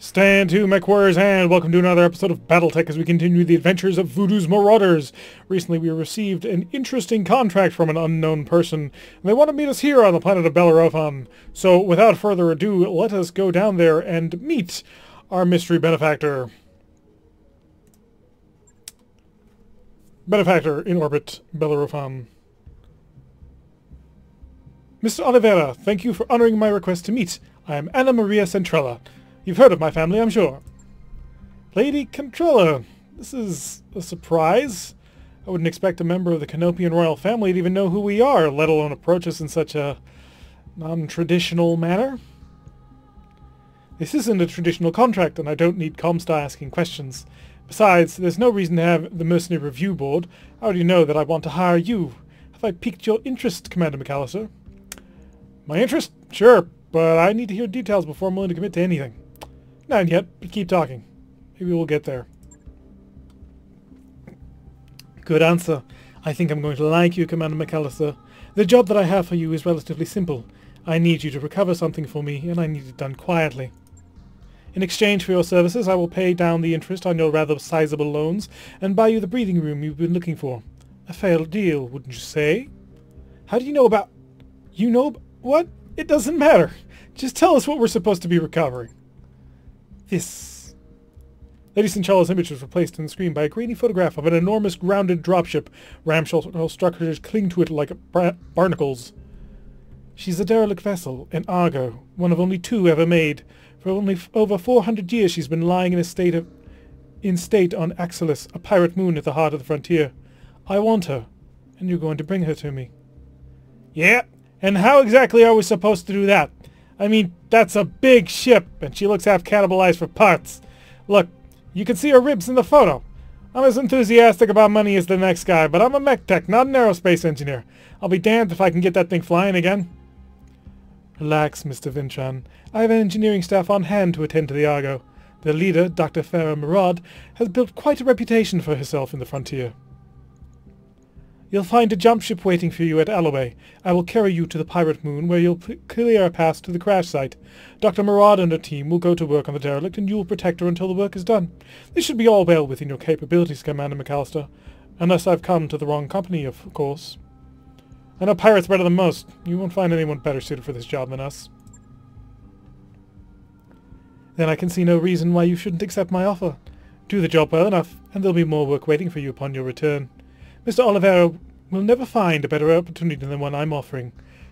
Stand to MechWarriors and welcome to another episode of BattleTech as we continue the adventures of Voodoo's Marauders. Recently we received an interesting contract from an unknown person, and they want to meet us here on the planet of Bellerophon. So without further ado, let us go down there and meet our mystery benefactor. Benefactor in orbit, Bellerophon. Mr. Oliveira, thank you for honoring my request to meet. I am Anna Maria Centrella. You've heard of my family, I'm sure. Lady Controller, this is a surprise. I wouldn't expect a member of the Canopian royal family to even know who we are, let alone approach us in such a non-traditional manner. This isn't a traditional contract, and I don't need Comstar asking questions. Besides, there's no reason to have the Mercenary Review Board. I already know that I want to hire you. Have I piqued your interest, Commander McAllister? My interest? Sure, but I need to hear details before I'm willing to commit to anything. Not yet, but keep talking. Maybe we'll get there. Good answer. I think I'm going to like you, Commander McAllister. The job that I have for you is relatively simple. I need you to recover something for me, and I need it done quietly. In exchange for your services, I will pay down the interest on your rather sizable loans, and buy you the breathing room you've been looking for. A fair deal, wouldn't you say? How do you know about... You know... What? It doesn't matter. Just tell us what we're supposed to be recovering. This. Lady Cincella's image was replaced on the screen by a grainy photograph of an enormous grounded dropship. Ramshell structures cling to it like barnacles. She's a derelict vessel, an Argo, one of only two ever made. For only over 400 years she's been lying in state on Axelis, a pirate moon at the heart of the frontier. I want her, and you're going to bring her to me. Yeah, and how exactly are we supposed to do that? I mean, that's a big ship, and she looks half cannibalized for parts. Look, you can see her ribs in the photo. I'm as enthusiastic about money as the next guy, but I'm a mech tech, not an aerospace engineer. I'll be damned if I can get that thing flying again. Relax, Mr. Vinchan. I have an engineering staff on hand to attend to the Argo. Their leader, Dr. Farah Murad, has built quite a reputation for herself in the frontier. You'll find a jump ship waiting for you at Alloway. I will carry you to the pirate moon, where you'll clear a path to the crash site. Dr. Murad and her team will go to work on the derelict, and you will protect her until the work is done. This should be all well within your capabilities, Commander McAllister. Unless I've come to the wrong company, of course. I know pirates better than most. You won't find anyone better suited for this job than us. Then I can see no reason why you shouldn't accept my offer. Do the job well enough, and there'll be more work waiting for you upon your return. Mr. Oliveira will never find a better opportunity than the one I'm offering.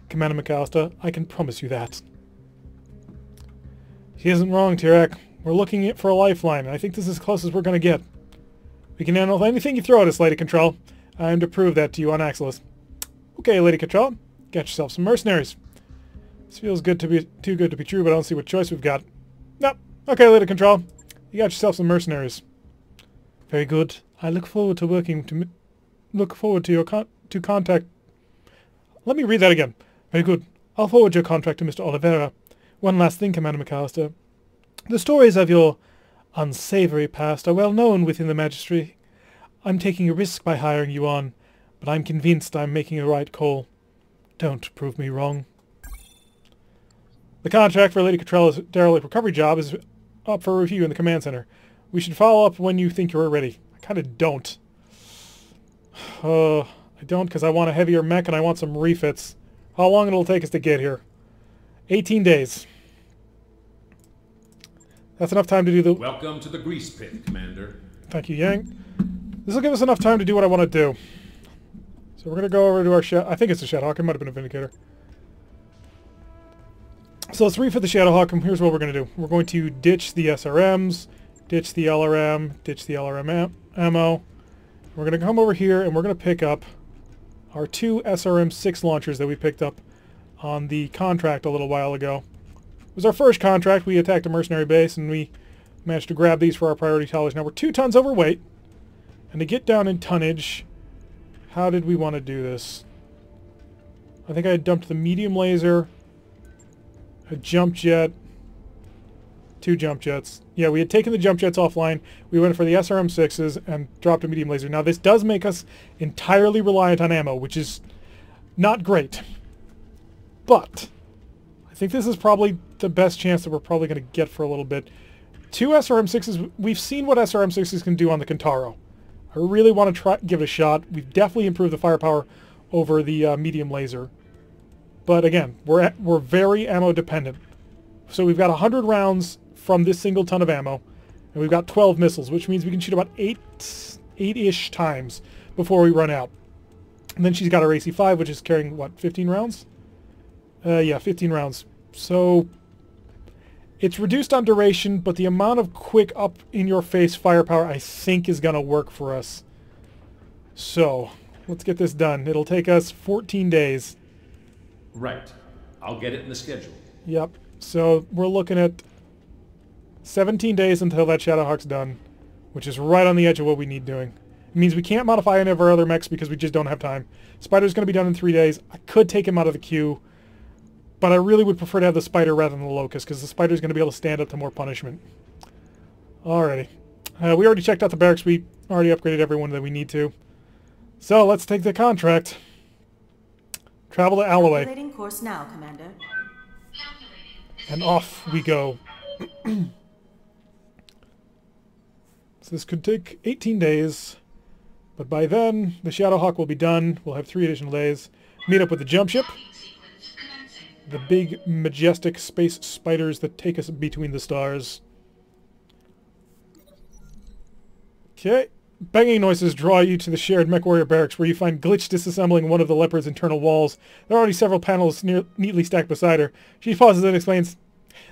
Commander McAllister, I can promise you that. She isn't wrong, Tirek. We're looking for a lifeline, and I think this is as close as we're going to get. We can handle anything you throw at us, Lady Control. I am to prove that to you on Axelis. Okay, Lady Control. Get yourself some mercenaries. This feels too good to be true, but I don't see what choice we've got. Nope. Okay, Lady Control. You got yourself some mercenaries. Very good. I look forward to your contact. Let me read that again. Very good. I'll forward your contract to Mr. Oliveira. One last thing, Commander McAllister. The stories of your unsavory past are well known within the Magistry. I'm taking a risk by hiring you on, but I'm convinced I'm making a right call. Don't prove me wrong. The contract for Lady Contrella's derelict recovery job is up for review in the command center. We should follow up when you think you're ready. I kind of don't. I don't because I want a heavier mech and I want some refits. How long it'll take us to get here? 18 days. That's enough time to do the... Welcome to the grease pit, Commander. Thank you, Yang. This will give us enough time to do what I want to do. So we're going to go over to our I think it's a Shadowhawk. It might have been a Vindicator. So let's refit the Shadowhawk, and here's what we're going to do. We're going to ditch the SRMs, ditch the LRM, ditch the LRM ammo. We're going to come over here and we're going to pick up our two SRM-6 launchers that we picked up on the contract a little while ago. It was our first contract. We attacked a mercenary base and we managed to grab these for our priority towers. Now we're 2 tons overweight, and to get down in tonnage, how did we want to do this? I think I had dumped the medium laser, a jump jet, 2 jump jets. Yeah, we had taken the jump jets offline. We went for the SRM-6s and dropped a medium laser. Now this does make us entirely reliant on ammo, which is not great. But I think this is probably the best chance that we're probably going to get for a little bit. 2 SRM-6s. We've seen what SRM-6s can do on the Kintaro. I really want to give it a shot. We've definitely improved the firepower over the medium laser. But again, we're very ammo dependent. So we've got 100 rounds from this single ton of ammo, and we've got 12 missiles, which means we can shoot about 8-ish times before we run out. And then she's got her AC-5, which is carrying, what, 15 rounds? Yeah, 15 rounds. So it's reduced on duration, but the amount of quick up-in-your-face firepower I think is going to work for us. So let's get this done. It'll take us 14 days. Right. I'll get it in the schedule. Yep. So we're looking at 17 days until that Shadowhawk's done, which is right on the edge of what we need doing. It means we can't modify any of our other mechs because we just don't have time. Spider's going to be done in 3 days. I could take him out of the queue, but I really would prefer to have the Spider rather than the Locust, because the Spider's going to be able to stand up to more punishment. Alrighty. We already checked out the barracks. We already upgraded everyone that we need to. So let's take the contract. Travel to Alloway. Calculating course now, Commander. And off we go. So this could take 18 days, but by then the Shadowhawk will be done. We'll have 3 additional days. Meet up with the jump ship. The big, majestic space spiders that take us between the stars. Okay. Banging noises draw you to the shared MechWarrior barracks, where you find Glitch disassembling one of the Leopard's internal walls. There are already several panels neatly stacked beside her. She pauses and explains,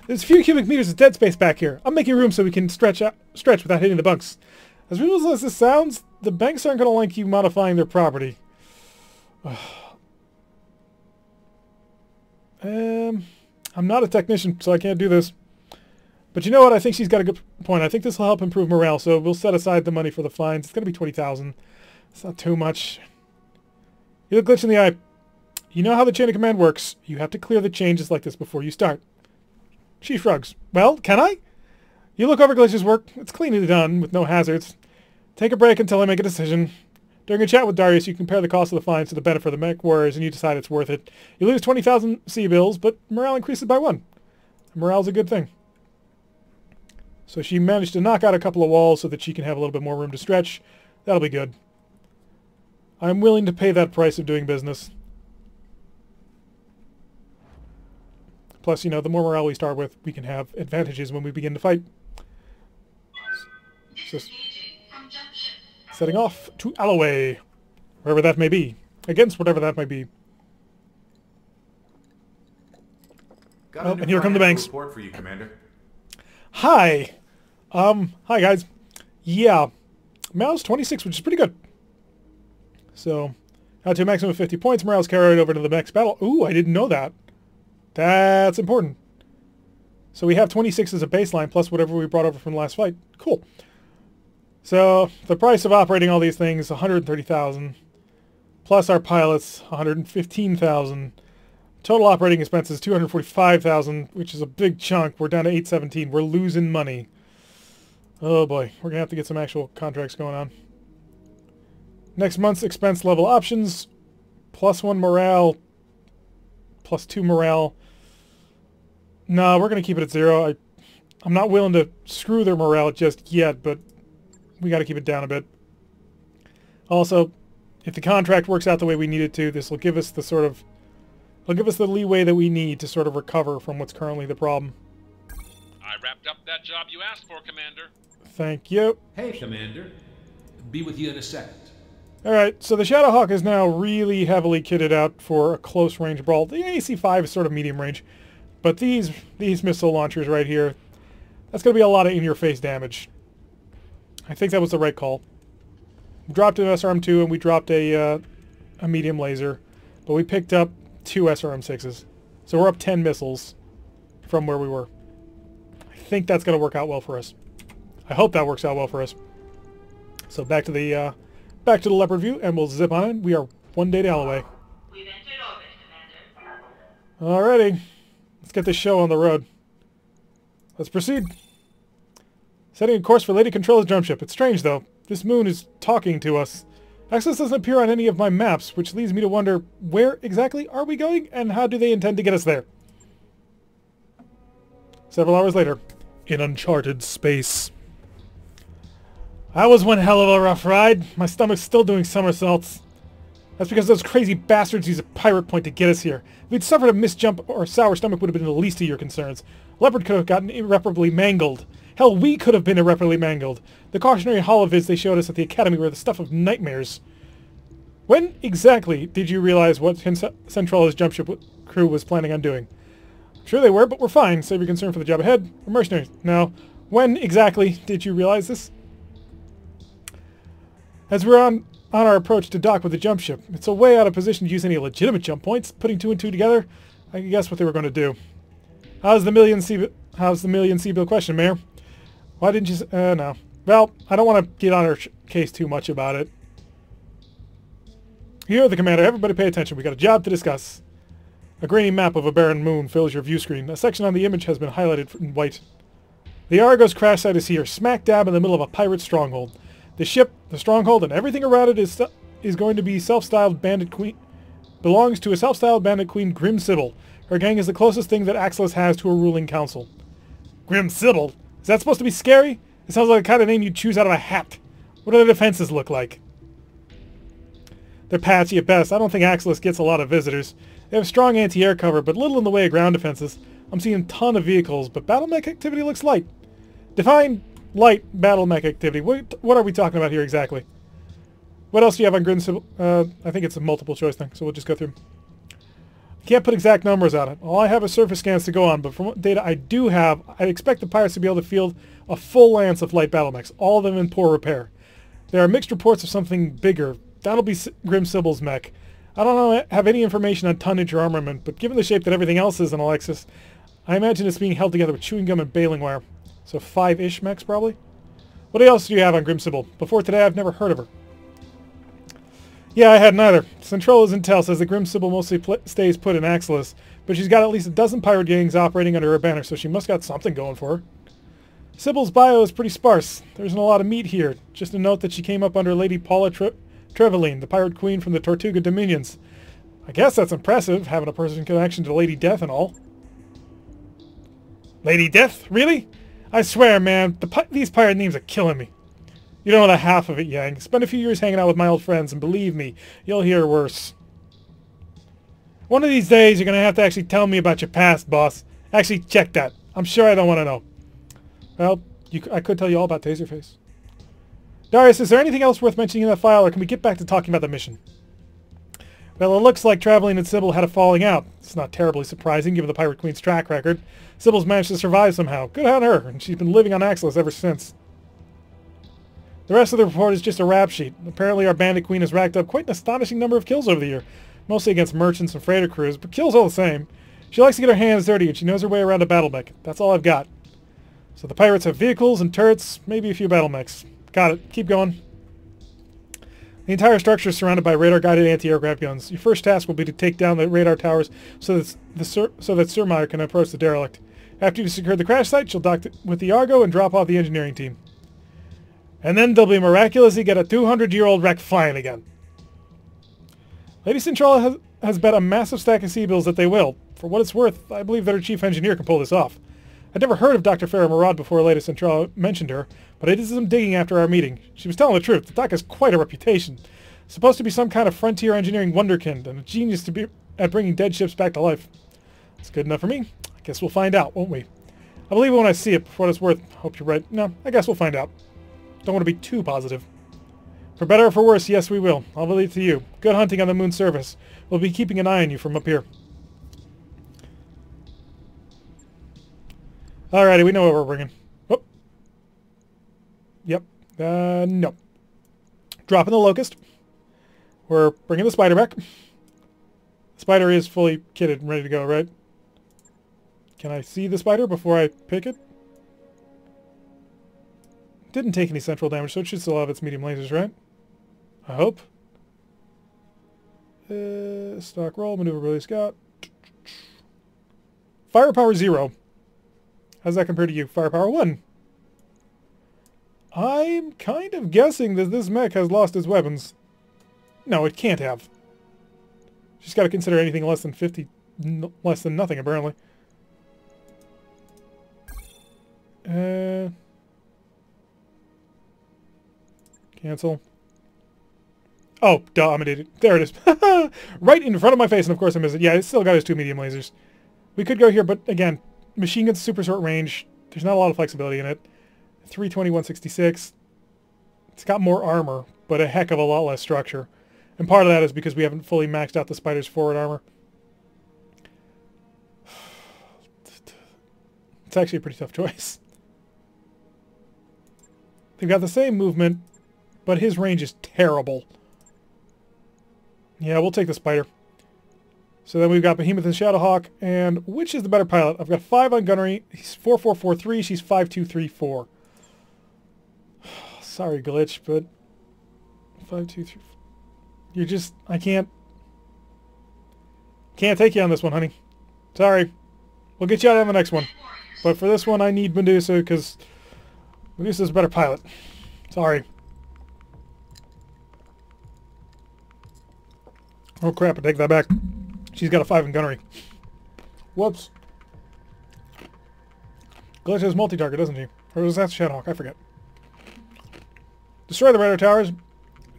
"There's a few cubic meters of dead space back here. I'm making room so we can stretch without hitting the bunks. As reasonable as this sounds, the banks aren't going to like you modifying their property." I'm not a technician, so I can't do this. But you know what? I think she's got a good point. I think this will help improve morale, so we'll set aside the money for the fines. It's going to be 20,000. It's not too much. You look Glitch in the eye. You know how the chain of command works. You have to clear the changes like this before you start. She shrugs. Well, can I? You look over Glitch's work. It's cleanly done, with no hazards. Take a break until I make a decision. During a chat with Darius, you compare the cost of the fines to the benefit of the MechWarriors, and you decide it's worth it. You lose 20,000 C-bills, but morale increases by 1. Morale's a good thing. So she managed to knock out a couple of walls so that she can have a little bit more room to stretch. That'll be good. I'm willing to pay that price of doing business. Plus, you know, the more morale we start with, we can have advantages when we begin to fight. So, setting off to Alloway, wherever that may be. Against whatever that may be. Got Oh, and here come the banks. Report for you, Commander. Hi. Hi guys. Yeah. Morale's 26, which is pretty good. So, out to a maximum of 50 points, morale's carried over to the next battle. Ooh, I didn't know that. That's important. So we have 26 as a baseline, plus whatever we brought over from the last fight. Cool. So, the price of operating all these things, 130,000. Plus our pilots, 115,000. Total operating expenses, 245,000, which is a big chunk. We're down to 817. We're losing money. Oh boy, we're going to have to get some actual contracts going on. Next month's expense level options, +1 morale, +2 morale. No, we're going to keep it at 0. I'm not willing to screw their morale just yet, but we got to keep it down a bit. Also, if the contract works out the way we need it to, this will give us the sort of... It'll give us the leeway that we need to sort of recover from what's currently the problem. I wrapped up that job you asked for, Commander. Thank you. Hey, Commander. Be with you in a second. Alright, so the Shadowhawk is now really heavily kitted out for a close-range brawl. The AC-5 is sort of medium range, but these missile launchers right here, that's going to be a lot of in-your-face damage. I think that was the right call. We dropped an SRM-2 and we dropped a medium laser, but we picked up 2 SRM-6s. So we're up 10 missiles from where we were. I think that's going to work out well for us. I hope that works out well for us. So back to the Leopard view, and we'll zip on in. We are 1 day to Alloway. We've entered orbit, Commander. Alrighty. Let's get this show on the road. Let's proceed. Setting a course for Lady Controller's drum ship. It's strange, though. This moon is talking to us. Access doesn't appear on any of my maps, which leads me to wonder, where exactly are we going, and how do they intend to get us there? Several hours later. in uncharted space. That was one hell of a rough ride. My stomach's still doing somersaults. That's because those crazy bastards used a pirate point to get us here. If we'd suffered a misjump, or sour stomach would have been the least of your concerns. Leopard could have gotten irreparably mangled. Hell, we could have been irreparably mangled. The cautionary holovids they showed us at the academy were the stuff of nightmares. When exactly did you realize what Centrala's jump ship crew was planning on doing? I'm sure they were, but we're fine. Save your concern for the job ahead. We're mercenaries. Now, when exactly did you realize this? As we're on our approach to dock with the jump ship. It's a way out of position to use any legitimate jump points. Putting two and two together, I can guess what they were going to do. How's the million C-bill question, Mayor? Why didn't you... no. Well, I don't want to get on her case too much about it. You're the commander. Everybody pay attention. We got a job to discuss. A grainy map of a barren moon fills your view screen. A section on the image has been highlighted in white. The Argo's crash site is here, smack dab in the middle of a pirate stronghold. The ship, the stronghold, and everything around it is going to be self-styled bandit queen... belongs to a self-styled bandit queen, Grim Sybil. Her gang is the closest thing that Axelis has to a ruling council. Grim Sybil? Is that supposed to be scary? It sounds like the kind of name you'd choose out of a hat. What do the defenses look like? They're patchy at best. I don't think Axelis gets a lot of visitors. They have strong anti-air cover, but little in the way of ground defenses. I'm seeing a ton of vehicles, but battle mech activity looks light. Define light battle mech activity. What are we talking about here exactly? What else do you have on Grim Sybil? I think it's a multiple choice thing, so we'll just go through. I can't put exact numbers on it. All I have is surface scans to go on, but from what data I do have, I expect the pirates to be able to field a full lance of light battle mechs, all of them in poor repair. There are mixed reports of something bigger. That'll be Grim Sybil's mech. I don't have any information on tonnage or armament, but given the shape that everything else is in Alexis, I imagine it's being held together with chewing gum and baling wire. So 5-ish mechs, probably? What else do you have on Grim Sybil? Before today, I've never heard of her. Yeah, I hadn't either. Centrala's intel says that Grim Sybil mostly stays put in Axelis, but she's got at least a dozen pirate gangs operating under her banner, so she must got something going for her. Sybil's bio is pretty sparse. There isn't a lot of meat here. Just a note that she came up under Lady Paula Trevelyan, the pirate queen from the Tortuga Dominions. I guess that's impressive, having a personal connection to Lady Death and all. Lady Death? Really? I swear, man, these pirate names are killing me. You don't know the half of it, Yang. Spend a few years hanging out with my old friends, and believe me, you'll hear worse. One of these days, you're going to have to actually tell me about your past, boss. Actually, check that. I'm sure I don't want to know. Well, I could tell you all about Taserface. Darius, is there anything else worth mentioning in that file, or can we get back to talking about the mission? Well, it looks like Trevelyan and Sybil had a falling out. It's not terribly surprising, given the Pirate Queen's track record. Sybil's managed to survive somehow. Good on her, and she's been living on Axelis ever since. The rest of the report is just a rap sheet. Apparently our bandit queen has racked up quite an astonishing number of kills over the year, mostly against merchants and freighter crews, but kills all the same. She likes to get her hands dirty, and she knows her way around a battle mech. That's all I've got. So the pirates have vehicles and turrets, maybe a few battle mechs. Got it. Keep going. The entire structure is surrounded by radar-guided anti-aircraft guns. Your first task will be to take down the radar towers so that Surmeyer can approach the derelict. After you've secured the crash site, she'll dock with the Argo and drop off the engineering team. And then they'll be miraculously get a 200-year-old wreck flying again. Lady Centrala has bet a massive stack of C-bills that they will. For what it's worth, I believe that her chief engineer can pull this off. I'd never heard of Dr. Farah Murad before Lady Centrala mentioned her, but I did some digging after our meeting. She was telling the truth. The doc has quite a reputation. Supposed to be some kind of frontier engineering wonderkind, and a genius to be at bringing dead ships back to life. It's good enough for me. I guess we'll find out, won't we? I believe it when I see it. For what it's worth, hope you're right. No, I guess we'll find out. Don't want to be too positive. For better or for worse, yes, we will. I'll leave it to you. Good hunting on the moon's surface. We'll be keeping an eye on you from up here. Alrighty, we know what we're bringing. Oh. Yep. No. Dropping the Locust. We're bringing the Spider back. The Spider is fully kitted and ready to go, right? Can I see the Spider before I pick it? Didn't take any central damage, so it should still have its medium lasers, right? I hope. Stock roll, maneuverability scout. Firepower 0. How's that compare to you? Firepower 1. I'm kind of guessing that this mech has lost its weapons. No, it can't have. She's got to consider anything less than 50, less than nothing, apparently. Cancel. Oh, duh, I'm an idiot. There it is. Right in front of my face, and of course I missed it. Yeah, it's still got his 2 medium lasers. We could go here, but again, machine gun's super short range. There's not a lot of flexibility in it. 320, 166. It's got more armor, but a heck of a lot less structure. And part of that is because we haven't fully maxed out the Spider's forward armor. It's actually a pretty tough choice. They've got the same movement, but his range is terrible. Yeah, we'll take the Spider. So then we've got Behemoth and Shadowhawk, and which is the better pilot? I've got 5 on gunnery. He's 4443, she's 5234. Sorry, Glitch, but 5234. You're just, I can't take you on this one, honey. Sorry. We'll get you out on the next one. But for this one, I need Medusa, because Medusa's a better pilot. Sorry. Oh crap, I take that back. She's got a 5 in gunnery. Whoops. Glitch has multi-target, doesn't he? Or was that Shadowhawk? I forget. Destroy the radar towers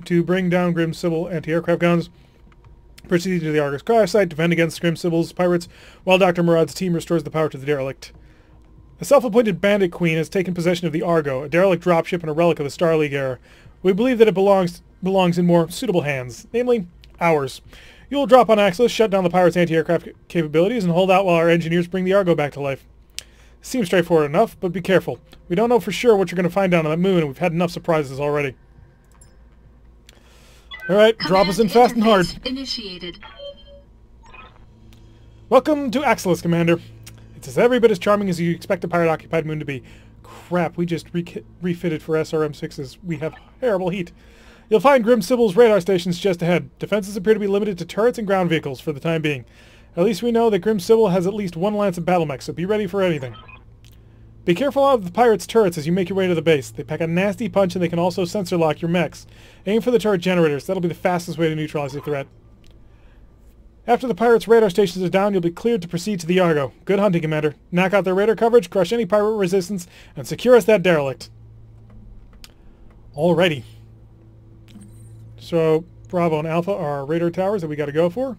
to bring down Grim Sybil anti-aircraft guns. Proceed to the Argus crash site, defend against Grim Sybil's pirates, while Dr. Murad's team restores the power to the derelict. A self-appointed bandit queen has taken possession of the Argo, a derelict dropship and a relic of the Star League era. We believe that it belongs in more suitable hands, namely ours. You will drop on Axis, shut down the pirates' anti-aircraft capabilities, and hold out while our engineers bring the Argo back to life. Seems straightforward enough, but be careful. We don't know for sure what you're going to find down on that moon, and we've had enough surprises already. Alright, drop us in fast and hard. Initiated. Welcome to Axelis, Commander. It's every bit as charming as you expect a pirate-occupied moon to be. Crap, we just refitted for SRM-6s. We have terrible heat. You'll find Grim Sybil's radar stations just ahead. Defenses appear to be limited to turrets and ground vehicles for the time being. At least we know that Grim Sybil has at least 1 lance of battle mech, so be ready for anything. Be careful of the pirates' turrets as you make your way to the base. They pack a nasty punch and they can also sensor lock your mechs. Aim for the turret generators. That'll be the fastest way to neutralize the threat. After the pirates' radar stations are down, you'll be cleared to proceed to the Argo. Good hunting, Commander. Knock out their radar coverage, crush any pirate resistance, and secure us that derelict. Alrighty. So, Bravo and Alpha are our radar towers that we got to go for.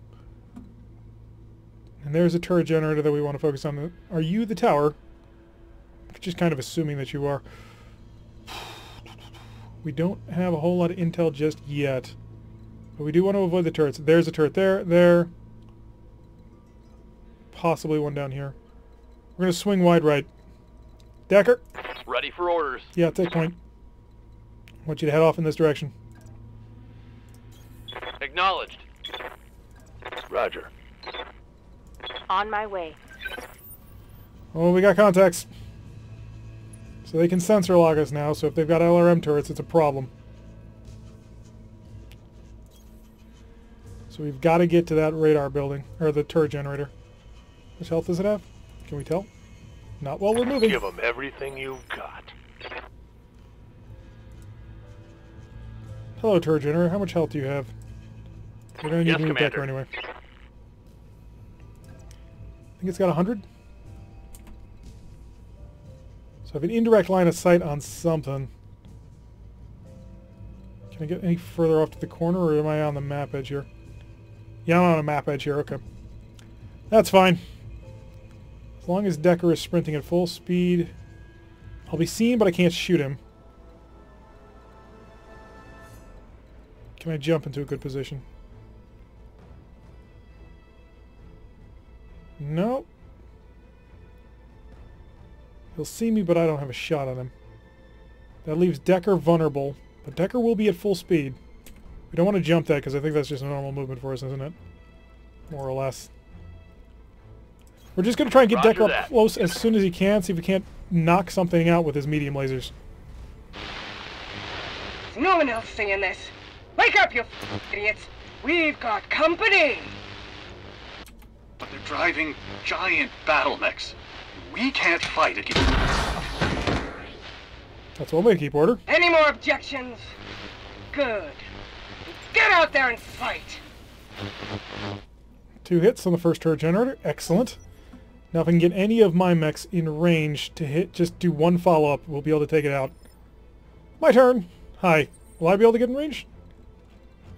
And there's a turret generator that we want to focus on. Are you the tower? Just kind of assuming that you are. We don't have a whole lot of intel just yet. But we do want to avoid the turrets. There's a turret there. Possibly one down here. We're going to swing wide right. Decker? Ready for orders. Yeah, take point. I want you to head off in this direction. Acknowledged. Roger. On my way. Oh, we got contacts. So they can sensor lock us now, so if they've got LRM turrets, it's a problem. So we've got to get to that radar building, or the turret generator. Which health does it have? Can we tell? Not while we're moving. Give them everything you've got. Hello, turret generator. How much health do you have? We're going to need a new Decker anyway. I think it's got 100. So I have an indirect line of sight on something. Can I get any further off to the corner, or am I on the map edge here? Yeah, I'm on a map edge here. Okay. That's fine. As long as Decker is sprinting at full speed, I'll be seen, but I can't shoot him. Can I jump into a good position? No. He'll see me, but I don't have a shot on him. That leaves Decker vulnerable, but Decker will be at full speed. We don't want to jump that, because I think that's just a normal movement for us, isn't it? More or less. We're just going to try and get Decker up close as soon as he can, see if we can't knock something out with his medium lasers. There's no one else singing this. Wake up, you idiots! We've got company! But they're driving giant battle mechs. We can't fight against them. That's one way to keep order. Any more objections? Good. Get out there and fight! 2 hits on the first turret generator. Excellent. Now if I can get any of my mechs in range to hit, just do one follow-up, we'll be able to take it out. My turn! Hi. Will I be able to get in range?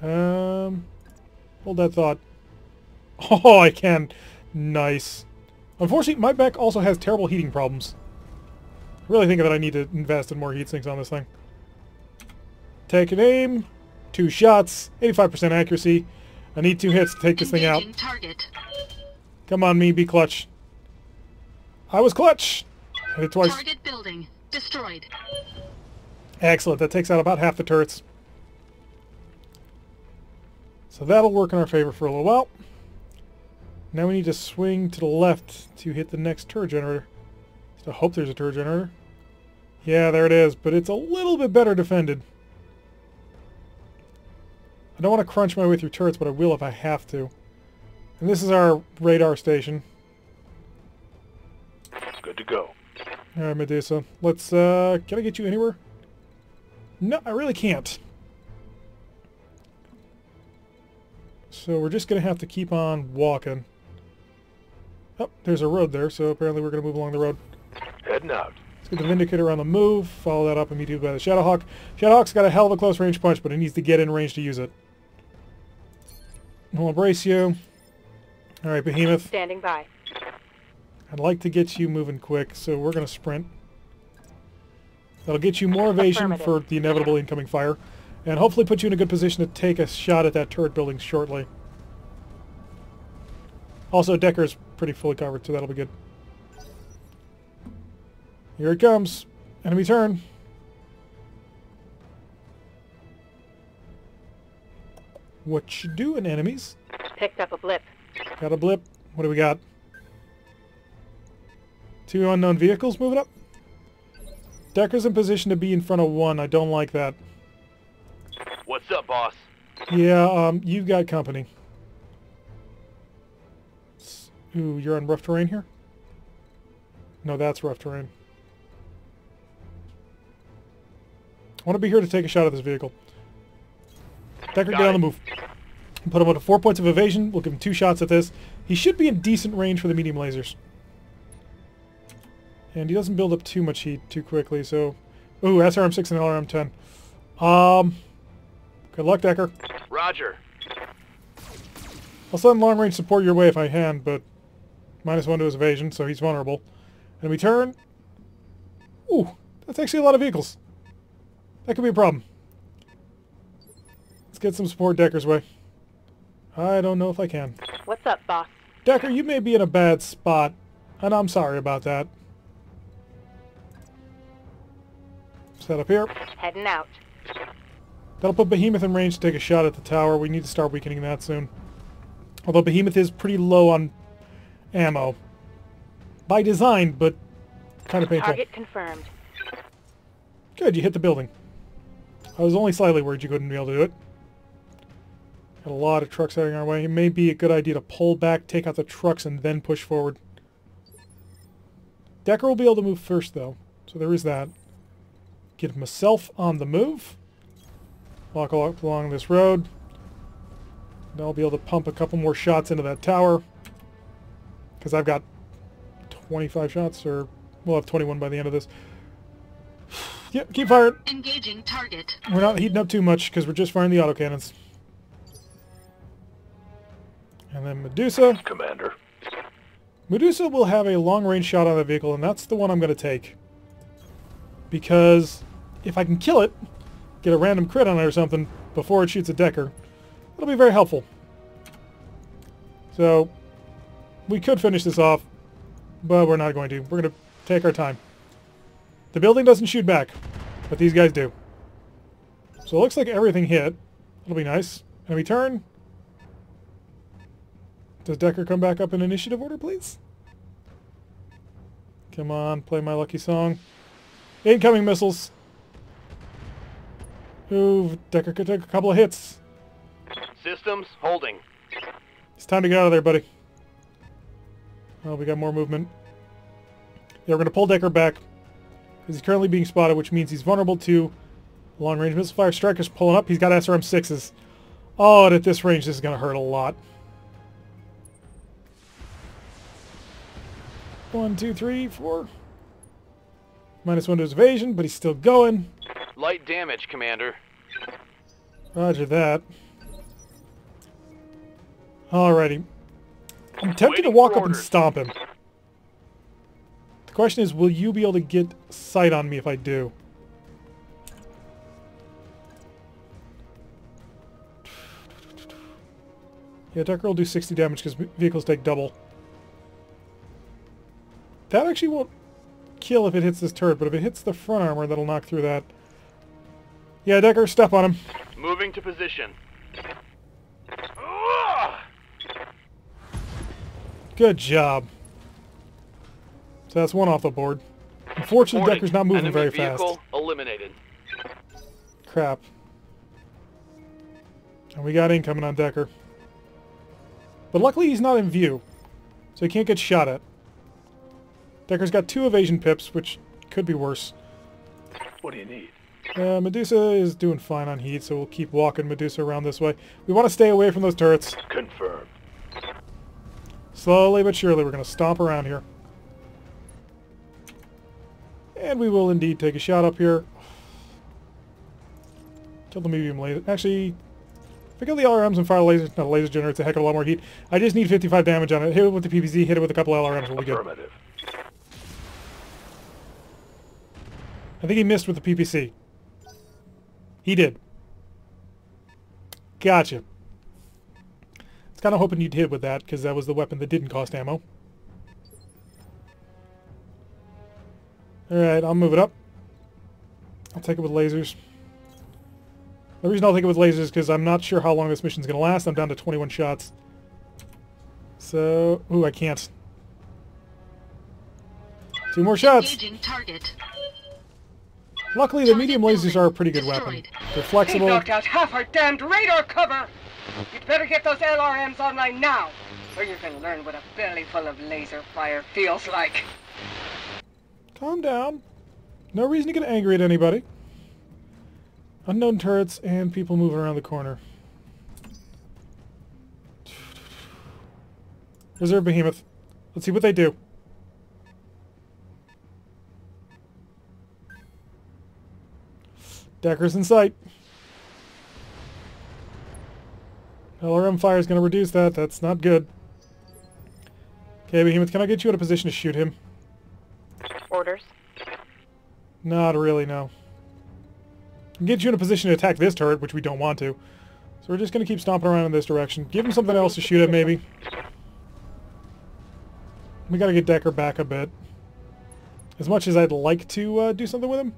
Hold that thought. Oh, I can. Nice. Unfortunately, my mech also has terrible heating problems. I really think that I need to invest in more heat sinks on this thing. Take an aim. 2 shots. 85% accuracy. I need 2 hits to take this thing out. Target. Come on, me. Be clutch. I was clutch. Hit it twice. Target building destroyed. Excellent. That takes out about half the turrets. So that'll work in our favor for a little while. Now we need to swing to the left to hit the next turret generator. I hope there's a turret generator. Yeah, there it is, but it's a little bit better defended. I don't want to crunch my way through turrets, but I will if I have to. And this is our radar station. Good to go. Alright, Medusa. Let's, can I get you anywhere? No, I really can't. So we're just going to have to keep on walking. Oh, there's a road there, so apparently we're going to move along the road. Heading out. Let's get the Vindicator on the move. Follow that up immediately by the Shadowhawk. Shadowhawk's got a hell of a close range punch, but it needs to get in range to use it. We'll embrace you. Alright, Behemoth. Standing by. I'd like to get you moving quick, so we're going to sprint. That'll get you more evasion for the inevitable incoming fire, and hopefully put you in a good position to take a shot at that turret building shortly. Also, Decker's pretty fully covered, so that'll be good. Here it comes. Enemy turn. What you doing, enemies? Picked up a blip. Got a blip. What do we got? 2 unknown vehicles moving up. Decker's in position to be in front of 1. I don't like that. What's up, boss? Yeah, you've got company. Ooh, you're on rough terrain here? No, that's rough terrain. I want to be here to take a shot at this vehicle. Decker, get on the move. Put him up to 4 points of evasion. We'll give him 2 shots at this. He should be in decent range for the medium lasers. And he doesn't build up too much heat too quickly, so... Ooh, SRM6 and LRM10. Good luck, Decker. Roger. I'll send long-range support your way if I can, but... -1 to his evasion, so he's vulnerable. And we turn... Ooh, that's actually a lot of vehicles. That could be a problem. Let's get some support Decker's way. I don't know if I can. What's up, boss? Decker, you may be in a bad spot, and I'm sorry about that. Set up here. Heading out. That'll put Behemoth in range to take a shot at the tower. We need to start weakening that soon. Although Behemoth is pretty low on ammo. By design, but kind of painful. Target confirmed. Good, you hit the building. I was only slightly worried you couldn't be able to do it. Got a lot of trucks heading our way. It may be a good idea to pull back, take out the trucks, and then push forward. Decker will be able to move first, though. So there is that. Get myself on the move. Walk along this road. And I'll be able to pump a couple more shots into that tower. Because I've got 25 shots, or we'll have 21 by the end of this. Yep, keep firing. Engaging target. We're not heating up too much because we're just firing the autocannons. And then Medusa. Commander. Medusa will have a long-range shot on the vehicle, and that's the one I'm going to take. Because if I can kill it, get a random crit on it or something before it shoots a Decker, it'll be very helpful. So, we could finish this off, but we're not going to. We're going to take our time. The building doesn't shoot back, but these guys do. So it looks like everything hit. That'll be nice. Enemy turn. Does Decker come back up in initiative order, please? Come on, play my lucky song. Incoming missiles. Ooh, Decker could take a couple of hits. Systems holding. It's time to get out of there, buddy. Oh, we got more movement. Yeah, we're going to pull Decker back. Because he's currently being spotted, which means he's vulnerable to long-range missile fire. Striker's pulling up. He's got SRM6s. Oh, and at this range, this is going to hurt a lot. 1, 2, 3, 4. -1 to his evasion, but he's still going. Light damage, Commander. Roger that. Alrighty. I'm tempted to walk up and stomp him. The question is, will you be able to get sight on me if I do? Yeah, Decker will do 60 damage because vehicles take double. That actually won't kill if it hits this turret, but if it hits the front armor, that'll knock through that. Yeah, Decker, step on him. Moving to position. Good job. So that's one off the board. Unfortunately, Decker's not moving very fast. Vehicle eliminated. Crap. And we got incoming on Decker. But luckily he's not in view, so he can't get shot at. Decker's got 2 evasion pips, which could be worse. What do you need? Medusa is doing fine on heat, so we'll keep walking Medusa around this way. We want to stay away from those turrets. Confirmed. Slowly but surely, we're going to stomp around here. And we will indeed take a shot up here. Kill the medium laser. Actually, if I kill the LRMs and fire lasers, no, laser generates a heck of a lot more heat. I just need 55 damage on it. Hit it with the PPZ, hit it with a couple LRMs, we'll be good. Affirmative. I think he missed with the PPC. He did. Gotcha. I was kind of hoping you'd hit with that, because that was the weapon that didn't cost ammo. Alright, I'll move it up. I'll take it with lasers. The reason I'll take it with lasers is because I'm not sure how long this mission's going to last. I'm down to 21 shots. So... Ooh, I can't. 2 more shots! Engaging target. Luckily, the medium lasers are a pretty good weapon. They're They've flexible. knocked out half our damned radar cover! You'd better get those LRMs online now, or you're gonna learn what a belly full of laser fire feels like. Calm down. No reason to get angry at anybody. Unknown turrets and people moving around the corner. Reserve Behemoth. Let's see what they do. Decker's in sight. LRM fire is going to reduce that. That's not good. Okay, Behemoth, can I get you in a position to shoot him? Orders. Not really, no. I can get you in a position to attack this turret, which we don't want to. So we're just going to keep stomping around in this direction. Give him something else to shoot at, maybe. We got to get Decker back a bit. As much as I'd like to do something with him,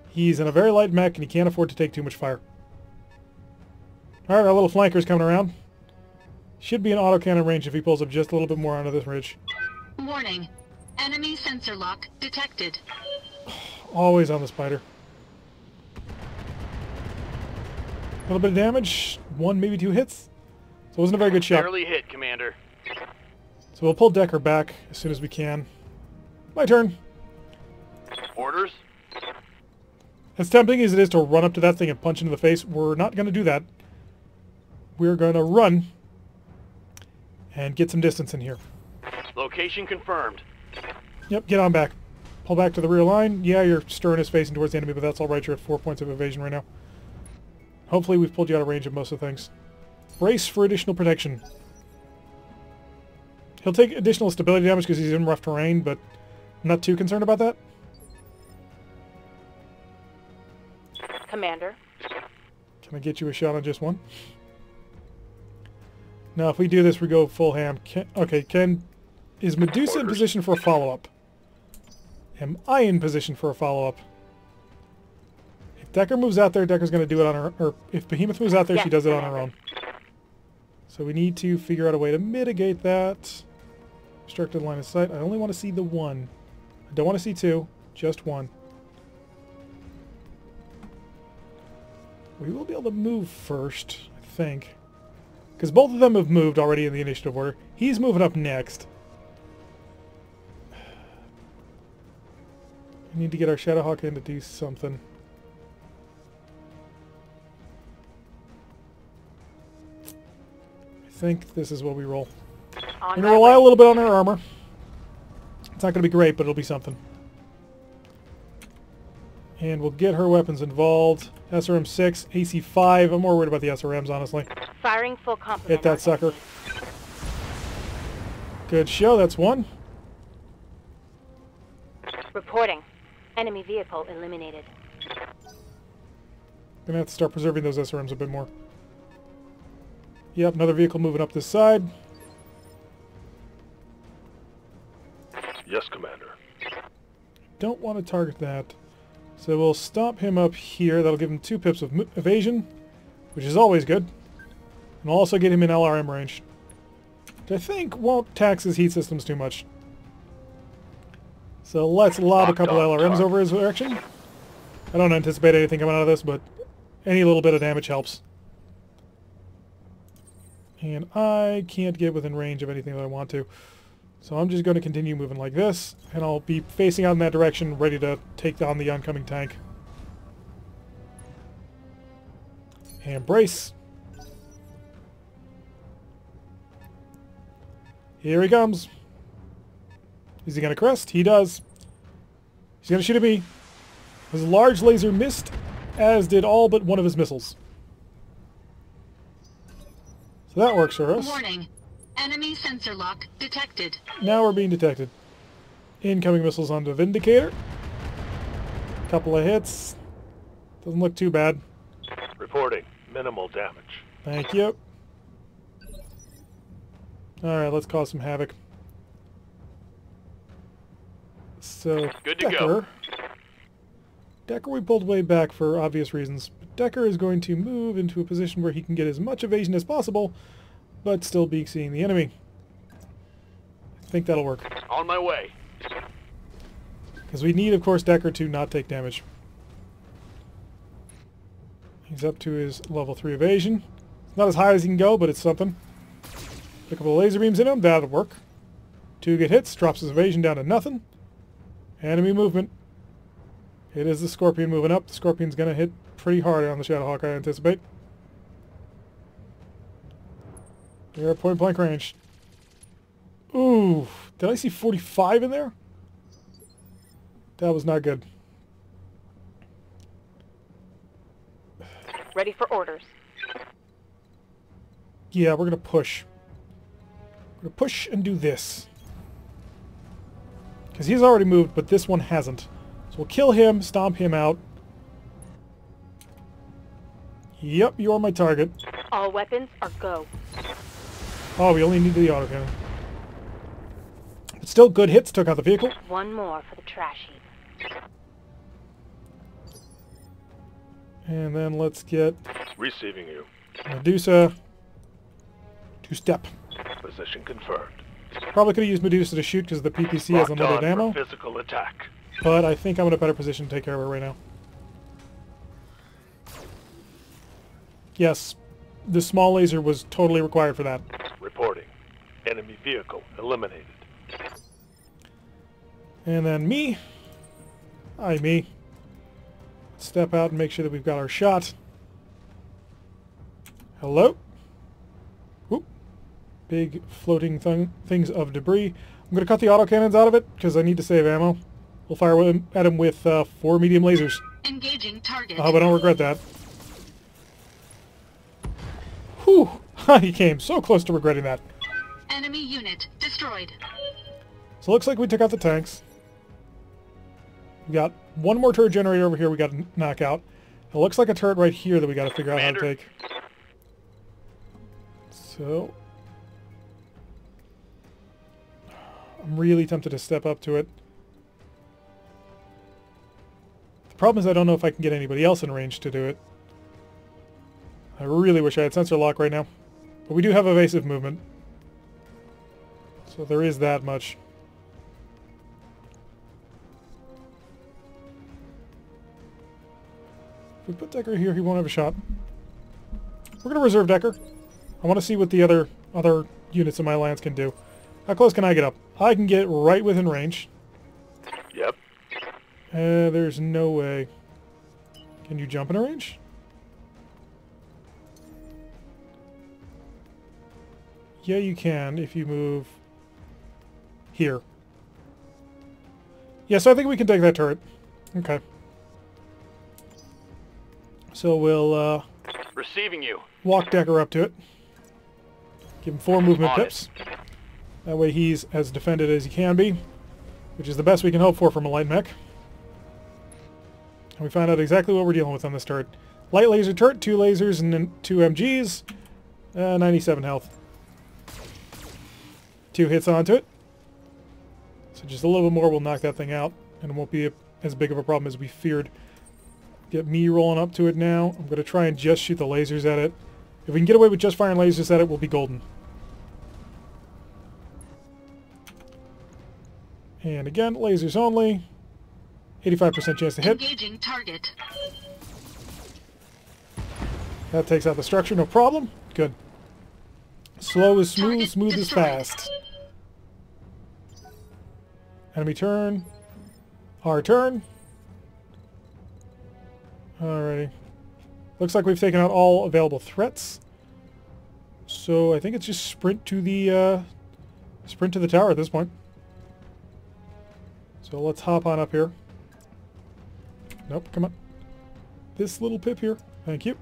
he's in a very light mech and he can't afford to take too much fire. Alright, our little flanker's coming around. Should be in autocannon range if he pulls up just a little bit more onto this ridge. Warning. Enemy sensor lock detected. Always on the spider. A little bit of damage. 1, maybe 2 hits. So it wasn't a very good shot. Barely hit, Commander. So we'll pull Decker back as soon as we can. My turn. Orders? As tempting as it is to run up to that thing and punch into the face, we're not going to do that. We're going to run and get some distance in here. Location confirmed. Yep, get on back. Pull back to the rear line. Yeah, you're stirring his face in towards the enemy, but that's all right. You're at 4 points of evasion right now. Hopefully we've pulled you out of range of most of the things. Brace for additional protection. He'll take additional stability damage because he's in rough terrain, but I'm not too concerned about that. Commander. Can I get you a shot on just one? Now, if we do this, we go full ham. Is Medusa in position for a follow-up? Am I in position for a follow-up? If Decker moves out there, Decker's going to do it on her... Or if Behemoth moves out there, she does it on her own. So we need to figure out a way to mitigate that. Restricted line of sight. I only want to see the one. I don't want to see 2. Just 1. We will be able to move first, I think. Because both of them have moved already in the initiative order. He's moving up next. We need to get our Shadowhawk in to do something. I think this is what we roll. We're going to rely a little bit on our armor. It's not going to be great, but it'll be something. And we'll get her weapons involved. SRM 6, AC 5. I'm more worried about the SRMs, honestly. Firing full complement. Hit that on sucker. enemy. Good show, that's one. Reporting. Enemy vehicle eliminated. Gonna have to start preserving those SRMs a bit more. Yep, another vehicle moving up this side. Yes, Commander. Don't want to target that. So we'll stop him up here. That'll give him 2 pips of evasion, which is always good. And we'll also get him in LRM range, which I think won't tax his heat systems too much. So let's lob a couple LRMs over his direction. I don't anticipate anything coming out of this, but any little bit of damage helps. And I can't get within range of anything that I want to. So I'm just going to continue moving like this, and I'll be facing out in that direction, ready to take on the oncoming tank. And brace. Here he comes. Is he going to crest? He does. He's going to shoot at me. His large laser missed, as did all but one of his missiles. So that works for us. Warning. Enemy sensor lock detected. Now we're being detected. Incoming missiles onto Vindicator. Couple of hits. Doesn't look too bad. Reporting. Minimal damage. Thank you. Alright, let's cause some havoc. So, Good to go. Decker we pulled way back for obvious reasons. But Decker is going to move into a position where he can get as much evasion as possible, but still be seeing the enemy. I think that'll work. On my way. Because we need, of course, Decker to not take damage. He's up to his level 3 evasion. It's not as high as he can go, but it's something. Put a couple of laser beams in him, that'll work. 2 good hits, drops his evasion down to nothing. Enemy movement. It is the Scorpion moving up. The Scorpion's going to hit pretty hard on the Shadowhawk, I anticipate. They're at point blank range. Ooh, did I see 45 in there? That was not good. Ready for orders. Yeah, we're going to push. We're going to push and do this. Because he's already moved, but this one hasn't. So we'll kill him, stomp him out. Yep, you are my target. All weapons are go. Oh, we only need the autocannon. But still, good hits, took out the vehicle. One more for the trash heap. And then let's get Receiving you. Medusa to step. Position confirmed. Probably could have used Medusa to shoot because the PPC has Locked unlimited on ammo. for physical attack. But I think I'm in a better position to take care of her right now. Yes, the small laser was totally required for that. Reporting. Enemy vehicle eliminated. And then me. Hi, me. Step out and make sure that we've got our shot. Hello? Oop. Big floating things of debris. I'm going to cut the autocannons out of it because I need to save ammo. We'll fire at him with 4 medium lasers. Engaging target. I hope I don't regret that. Whew! He came so close to regretting that. Enemy unit destroyed. So it looks like we took out the tanks. We got one more turret generator over here we got to knock out. It looks like a turret right here that we got to figure out how to Commander. take. So I'm really tempted to step up to it. The problem is I don't know if I can get anybody else in range to do it. I really wish I had sensor lock right now. But we do have evasive movement. So there is that much. If we put Decker here, he won't have a shot. We're going to reserve Decker. I want to see what the other units in my alliance can do. How close can I get up? I can get right within range. Yep. There's no way. Can you jump in a range? Yeah, you can if you move here. Yeah, so I think we can take that turret. Okay. So we'll Receiving you. walk Decker up to it. Give him 4 movement On it. pips. That way he's as defended as he can be, which is the best we can hope for from a light mech. And we find out exactly what we're dealing with on this turret. Light laser turret, 2 lasers and then 2 MGs, 97 health. 2 hits onto it. So just a little bit more will knock that thing out, and it won't be as big of a problem as we feared. Get me rolling up to it now. I'm going to try and just shoot the lasers at it. If we can get away with just firing lasers at it, we'll be golden. And again, lasers only. 85% chance to hit. Engaging target. That takes out the structure, no problem. Good. Slow is smooth, Target smooth is destroyed. fast. Enemy turn. Our turn. Alrighty. Looks like we've taken out all available threats. So I think it's just sprint to the tower at this point. So let's hop on up here. Nope, come on. This little pip here. Thank you.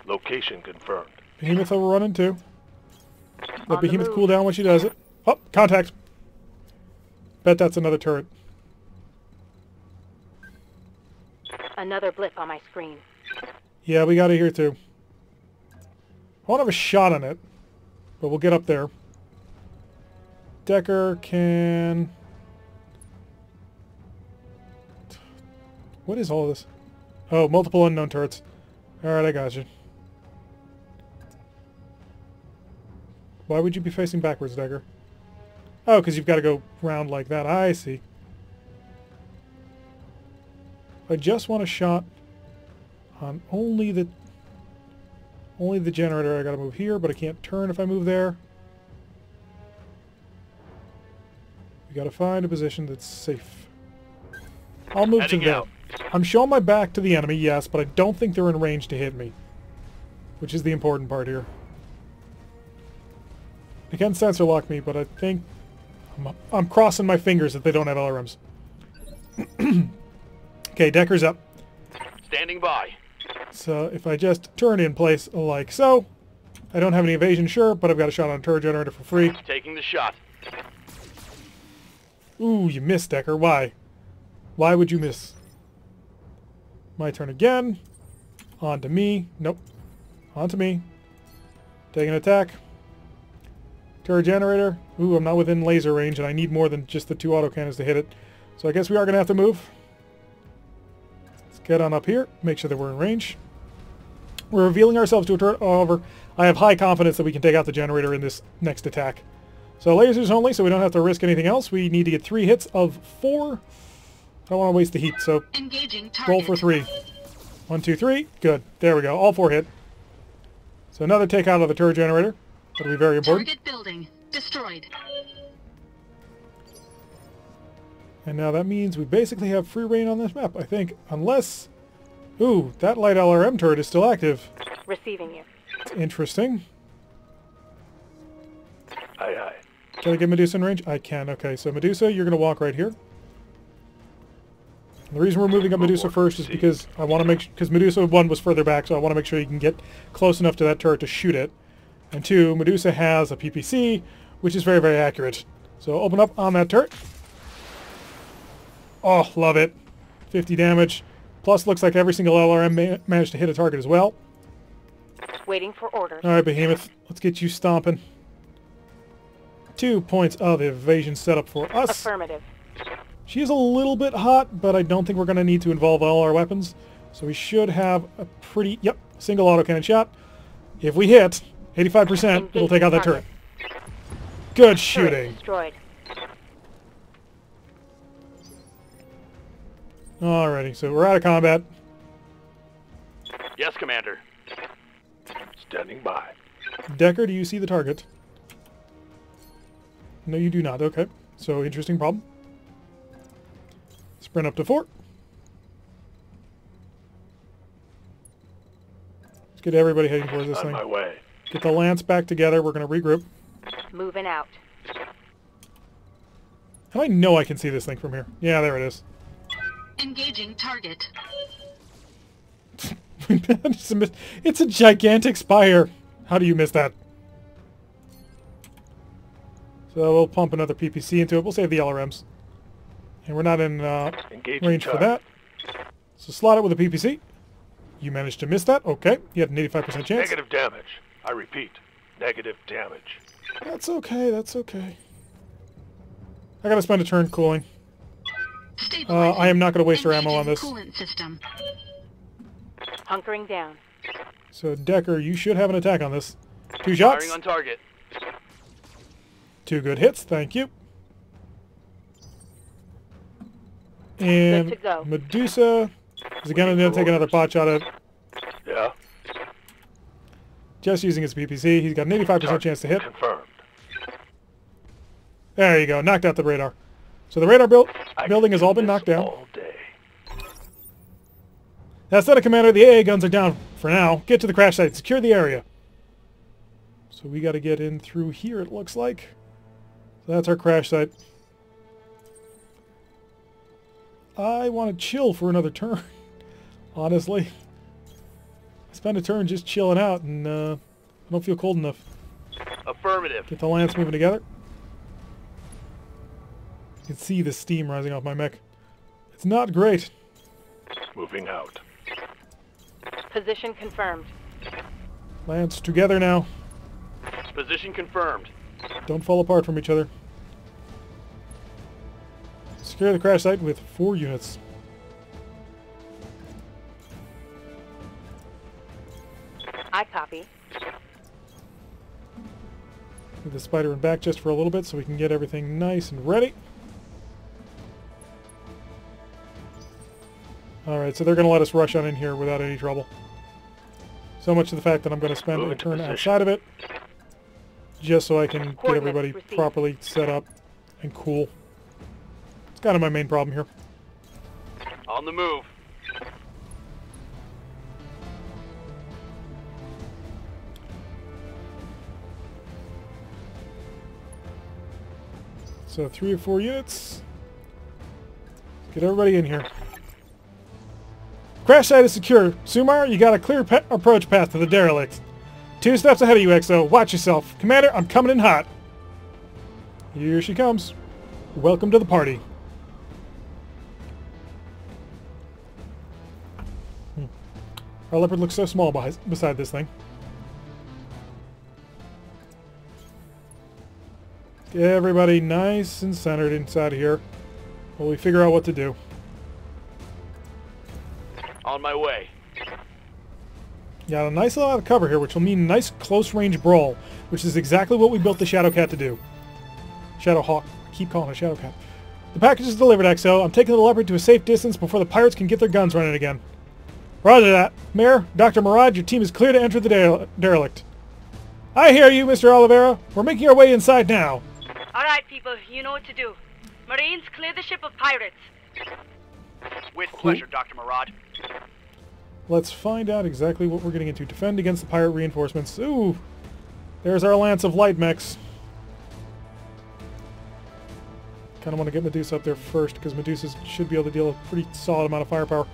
Location confirmed. Behemoth overrunning too. Let On the Behemoth move. cool down when she does it. Oh, contact. Bet that's another turret. Another blip on my screen. Yeah, we got it here too. I won't have a shot on it, but we'll get up there. Decker can... What is all this? Oh, multiple unknown turrets. Alright, I got you. Why would you be facing backwards, Decker? Oh, because you've got to go round like that. I see. I just want a shot on only the generator. I got to move here, but I can't turn if I move there. We got to find a position that's safe. I'll move Heading to there. out. I'm showing my back to the enemy, yes, but I don't think they're in range to hit me, which is the important part here. They can sensor lock me, but I think I'm crossing my fingers that they don't have LRMs. Okay, Decker's up. Standing by. So if I just turn in place like so, I don't have any evasion, sure, but I've got a shot on a turret generator for free. Taking the shot. Ooh, you missed, Decker. Why? Why would you miss? My turn again. On to me. Nope. On to me. Take an attack. Turret generator. Ooh, I'm not within laser range, and I need more than just the 2 autocannons to hit it. So I guess we are going to have to move. Let's get on up here. Make sure that we're in range. We're revealing ourselves to a turret. However, I have high confidence that we can take out the generator in this next attack. So lasers only, so we don't have to risk anything else. We need to get 3 hits of 4. I don't want to waste the heat, so Engaging target. roll for 3. 1, 2, 3. Good. There we go. All 4 hit. So another take out of the turret generator. That'll be very important. Target building destroyed. And now that means we basically have free reign on this map, I think. Unless... Ooh, that light LRM turret is still active. Receiving you. Interesting. Aye, aye. Can I get Medusa in range? I can. Okay, so Medusa, you're going to walk right here. And the reason we're moving up Medusa first is because I want to make... Because Medusa 1 was further back, so I want to make sure you can get close enough to that turret to shoot it. And 2, Medusa has a PPC, which is very, very accurate. So open up on that turret. Oh, love it. 50 damage. Plus, looks like every single LRM managed to hit a target as well. Waiting for orders. All right, Behemoth. Let's get you stomping. 2 points of evasion set up for us. Affirmative. She is a little bit hot, but I don't think we're going to need to involve all our weapons. So we should have a pretty... Yep, single autocannon shot. If we hit 85%, it'll take out that turret. Good Turret shooting. destroyed. Alrighty, so we're out of combat. Yes, Commander. Standing by. Decker, do you see the target? No, you do not. Okay. So, interesting problem. Sprint up to 4. Let's get everybody heading towards this On thing. my way. Get the lance back together. We're going to regroup. Moving out. And I know I can see this thing from here. Yeah, there it is. Engaging target. It's a gigantic spire. How do you miss that? So we'll pump another PPC into it. We'll save the LRMs. And we're not in range for that. So slot it with a PPC. You managed to miss that. Okay. You had an 85% chance. Negative damage. I repeat, negative damage. That's okay. That's okay. I gotta spend a turn cooling. I am not going to waste our ammo on this. Coolant system. Hunkering down. So Decker, you should have an attack on this. 2 shots. Firing on target. 2 good hits. Thank you. And Good to go. Medusa is going to take another pot shot at it. Yeah. Just using his PPC. He's got an 85% chance to hit. Confirmed. There you go. Knocked out the radar. So the radar building has all been knocked down. All day. That's not a commander. The AA guns are down for now. Get to the crash site. Secure the area. So we got to get in through here, it looks like. So that's our crash site. I want to chill for another turn, honestly. I spent a turn just chilling out, and I don't feel cold enough. Affirmative. Get the lance moving together. You can see the steam rising off my mech. It's not great. Moving out. Position confirmed. Lance together now. Position confirmed. Don't fall apart from each other. Secure the crash site with 4 units. I copy. Move the spider in back just for a little bit so we can get everything nice and ready. Alright, so they're going to let us rush on in here without any trouble. So much to the fact that I'm going to spend a turn outside of it just so I can get everybody properly set up and cool. It's kind of my main problem here. On the move. So 3 or 4 units. Let's get everybody in here. Crash site is secure. Sumar, you got a clear approach path to the derelict. 2 steps ahead of you, XO. Watch yourself. Commander, I'm coming in hot. Here she comes. Welcome to the party. Our leopard looks so small beside this thing. Get everybody nice and centered inside here while we figure out what to do. On my way. Got a nice lot of cover here, which will mean a nice close-range brawl, which is exactly what we built the Shadowcat to do. Shadowhawk. I keep calling it Shadowcat. The package is delivered, XO. I'm taking the leopard to a safe distance before the pirates can get their guns running again. Roger that. Mayor, Dr. Murad, your team is clear to enter the derelict. I hear you, Mr. Oliveira. We're making our way inside now. All right, people, you know what to do. Marines, clear the ship of pirates. With pleasure, Dr. Murad. Let's find out exactly what we're getting into. Defend against the pirate reinforcements. Ooh, there's our Lance of Light mechs. Kind of want to get Medusa up there first, because Medusa should be able to deal a pretty solid amount of firepower.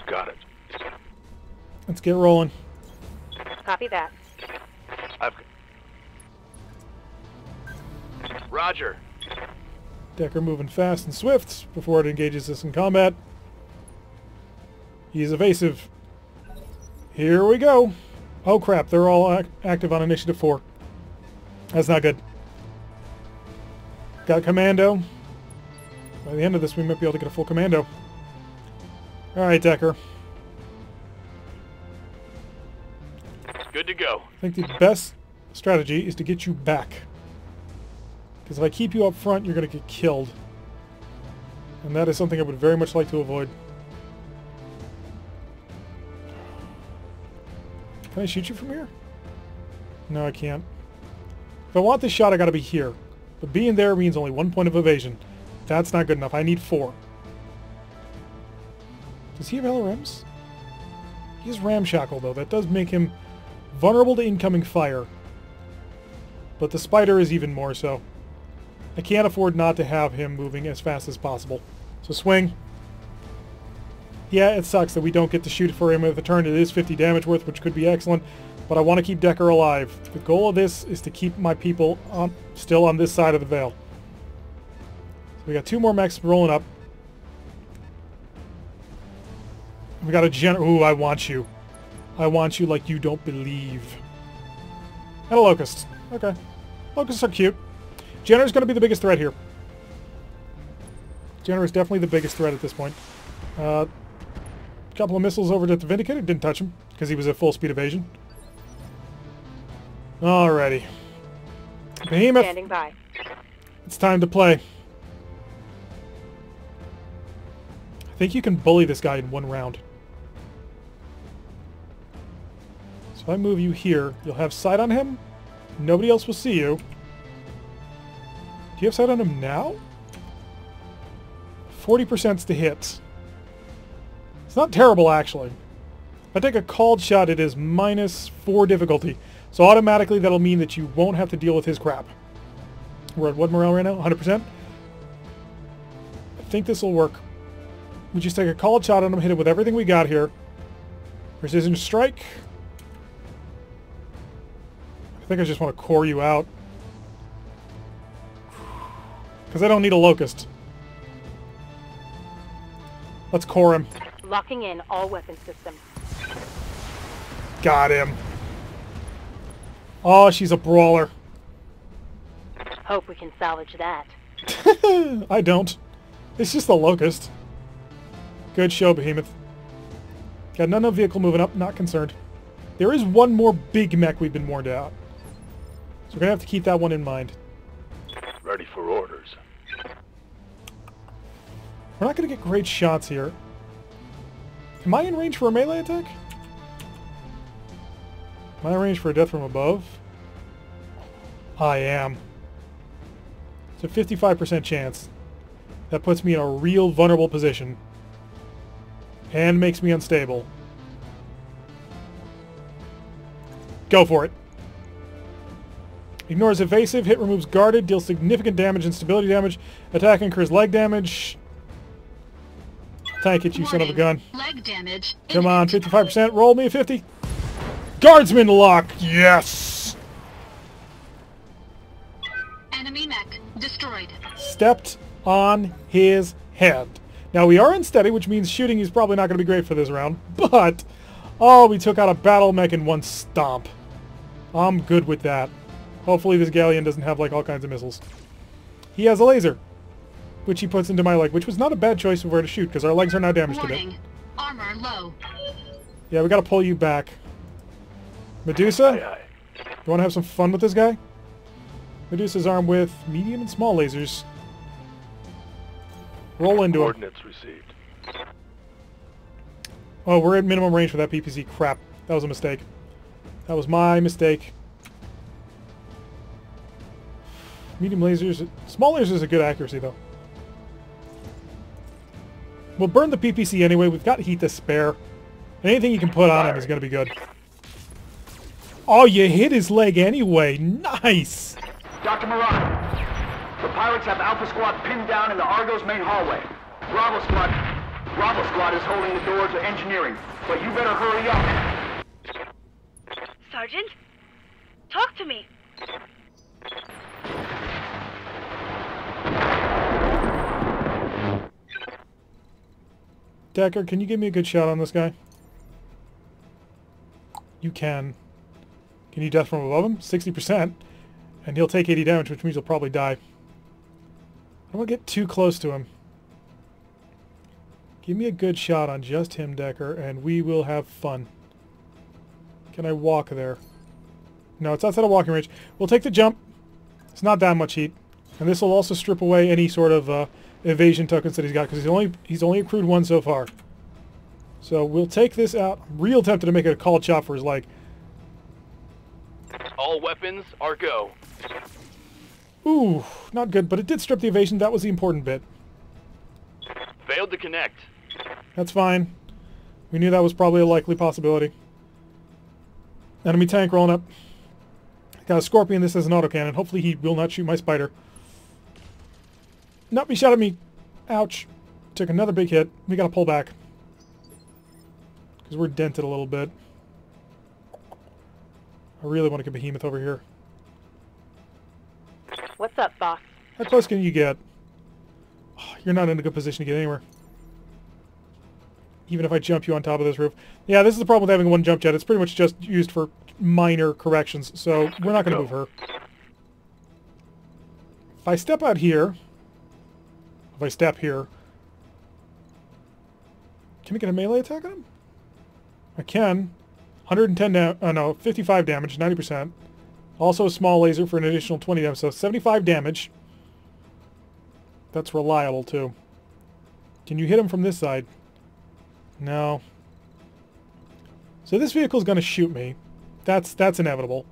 Got it. Let's get rolling. Copy that. Roger. Decker moving fast and swift before it engages us in combat. He's evasive. Here we go. Oh crap, they're all active on Initiative 4. That's not good. Got a commando. By the end of this, we might be able to get a full commando. Alright, Decker. Good to go. I think the best strategy is to get you back. Because if I keep you up front, you're going to get killed. And that is something I would very much like to avoid. Can I shoot you from here? No, I can't. If I want this shot, I got to be here. But being there means only 1 point of evasion. That's not good enough. I need 4. Does he have LRMs? He has Ramshackle, though. That does make him vulnerable to incoming fire. But the Spider is even more so. I can't afford not to have him moving as fast as possible. So swing. Yeah, it sucks that we don't get to shoot for him with a turn. It is 50 damage worth, which could be excellent, but I want to keep Decker alive. The goal of this is to keep my people still on this side of the Veil. So we got 2 more mechs rolling up. We got a Ooh, I want you. I want you like you don't believe. And a Locust. Okay. Locusts are cute. Jenner's going to be the biggest threat here. Jenner is definitely the biggest threat at this point. Couple of missiles over to the Vindicator. Didn't touch him because he was at full speed evasion. Alrighty. Behemoth. Standing by. It's time to play. I think you can bully this guy in 1 round. So if I move you here, you'll have sight on him. Nobody else will see you. Do you have sight on him now? 40% to hit. It's not terrible, actually. If I take a called shot, it is -4 difficulty. So automatically that'll mean that you won't have to deal with his crap. We're at what morale right now? 100%? I think this will work. We just take a called shot on him, hit it with everything we got here. Precision strike. I think I just want to core you out. Because I don't need a Locust. Let's core him. Locking in all weapon systems. Got him. Oh, she's a brawler. Hope we can salvage that. I don't. It's just a Locust. Good show, Behemoth. Got none of vehicle moving up, not concerned. There is one more big mech we've been warned out. So we're going to have to keep that one in mind. Ready for orders. We're not going to get great shots here. Am I in range for a melee attack? Am I in range for a death from above? I am. It's a 55% chance. That puts me in a real vulnerable position. And makes me unstable. Go for it. Ignores evasive, hit removes guarded, deals significant damage and stability damage. Attack incurs leg damage. Tank it, you son of a gun. Leg damage. Come on, 55%. Roll me a 50. Guardsman lock. Yes. Enemy mech destroyed. Stepped on his head. Now we are unsteady, which means shooting is probably not going to be great for this round. But, oh, we took out a battle mech in 1 stomp. I'm good with that. Hopefully this galleon doesn't have like all kinds of missiles. He has a laser, which he puts into my leg, which was not a bad choice of where to shoot, because our legs are now damaged a bit. Warning. Armor low. Yeah, we gotta pull you back. Medusa? Aye, aye. You wanna have some fun with this guy? Medusa's armed with medium and small lasers. Roll into him. Coordinates received. Oh, we're at minimum range for that PPC. Crap. That was a mistake. That was my mistake. Medium lasers. Small lasers are good accuracy, though. We'll burn the PPC anyway. We've got heat to spare. Anything you can put on him is going to be good. Oh, you hit his leg anyway. Nice! Dr. Murad, the pirates have Alpha Squad pinned down in the Argo's main hallway. Bravo Squad is holding the door to engineering, but you better hurry up. Sergeant? Talk to me. Decker, can you give me a good shot on this guy? You can. Can you death from above him? 60%. And he'll take 80 damage, which means he'll probably die. I don't want to get too close to him. Give me a good shot on just him, Decker, and we will have fun. Can I walk there? No, it's outside of walking range. We'll take the jump. It's not that much heat. And this will also strip away any sort of evasion tokens that he's got, because he's only accrued 1 so far. So we'll take this out. I'm real tempted to make it a called shot for his leg. All weapons are go. Ooh, not good, but it did strip the evasion. That was the important bit. Failed to connect. That's fine. We knew that was probably a likely possibility. Enemy tank rolling up. Got a Scorpion. This is an autocannon. Hopefully he will not shoot my spider. Nope, he shot at me. Ouch. Took another big hit. We gotta pull back. Because we're dented a little bit. I really want to get Behemoth over here. What's up, boss? How close can you get? Oh, you're not in a good position to get anywhere. Even if I jump you on top of this roof. Yeah, this is the problem with having one jump jet. It's pretty much just used for minor corrections, so we're not going to move her. If I step out here... If I step here... Can we get a melee attack on him? I can. 55 damage, 90%. Also a small laser for an additional 20 damage, so 75 damage. That's reliable, too. Can you hit him from this side? No. So this vehicle's going to shoot me. That's inevitable.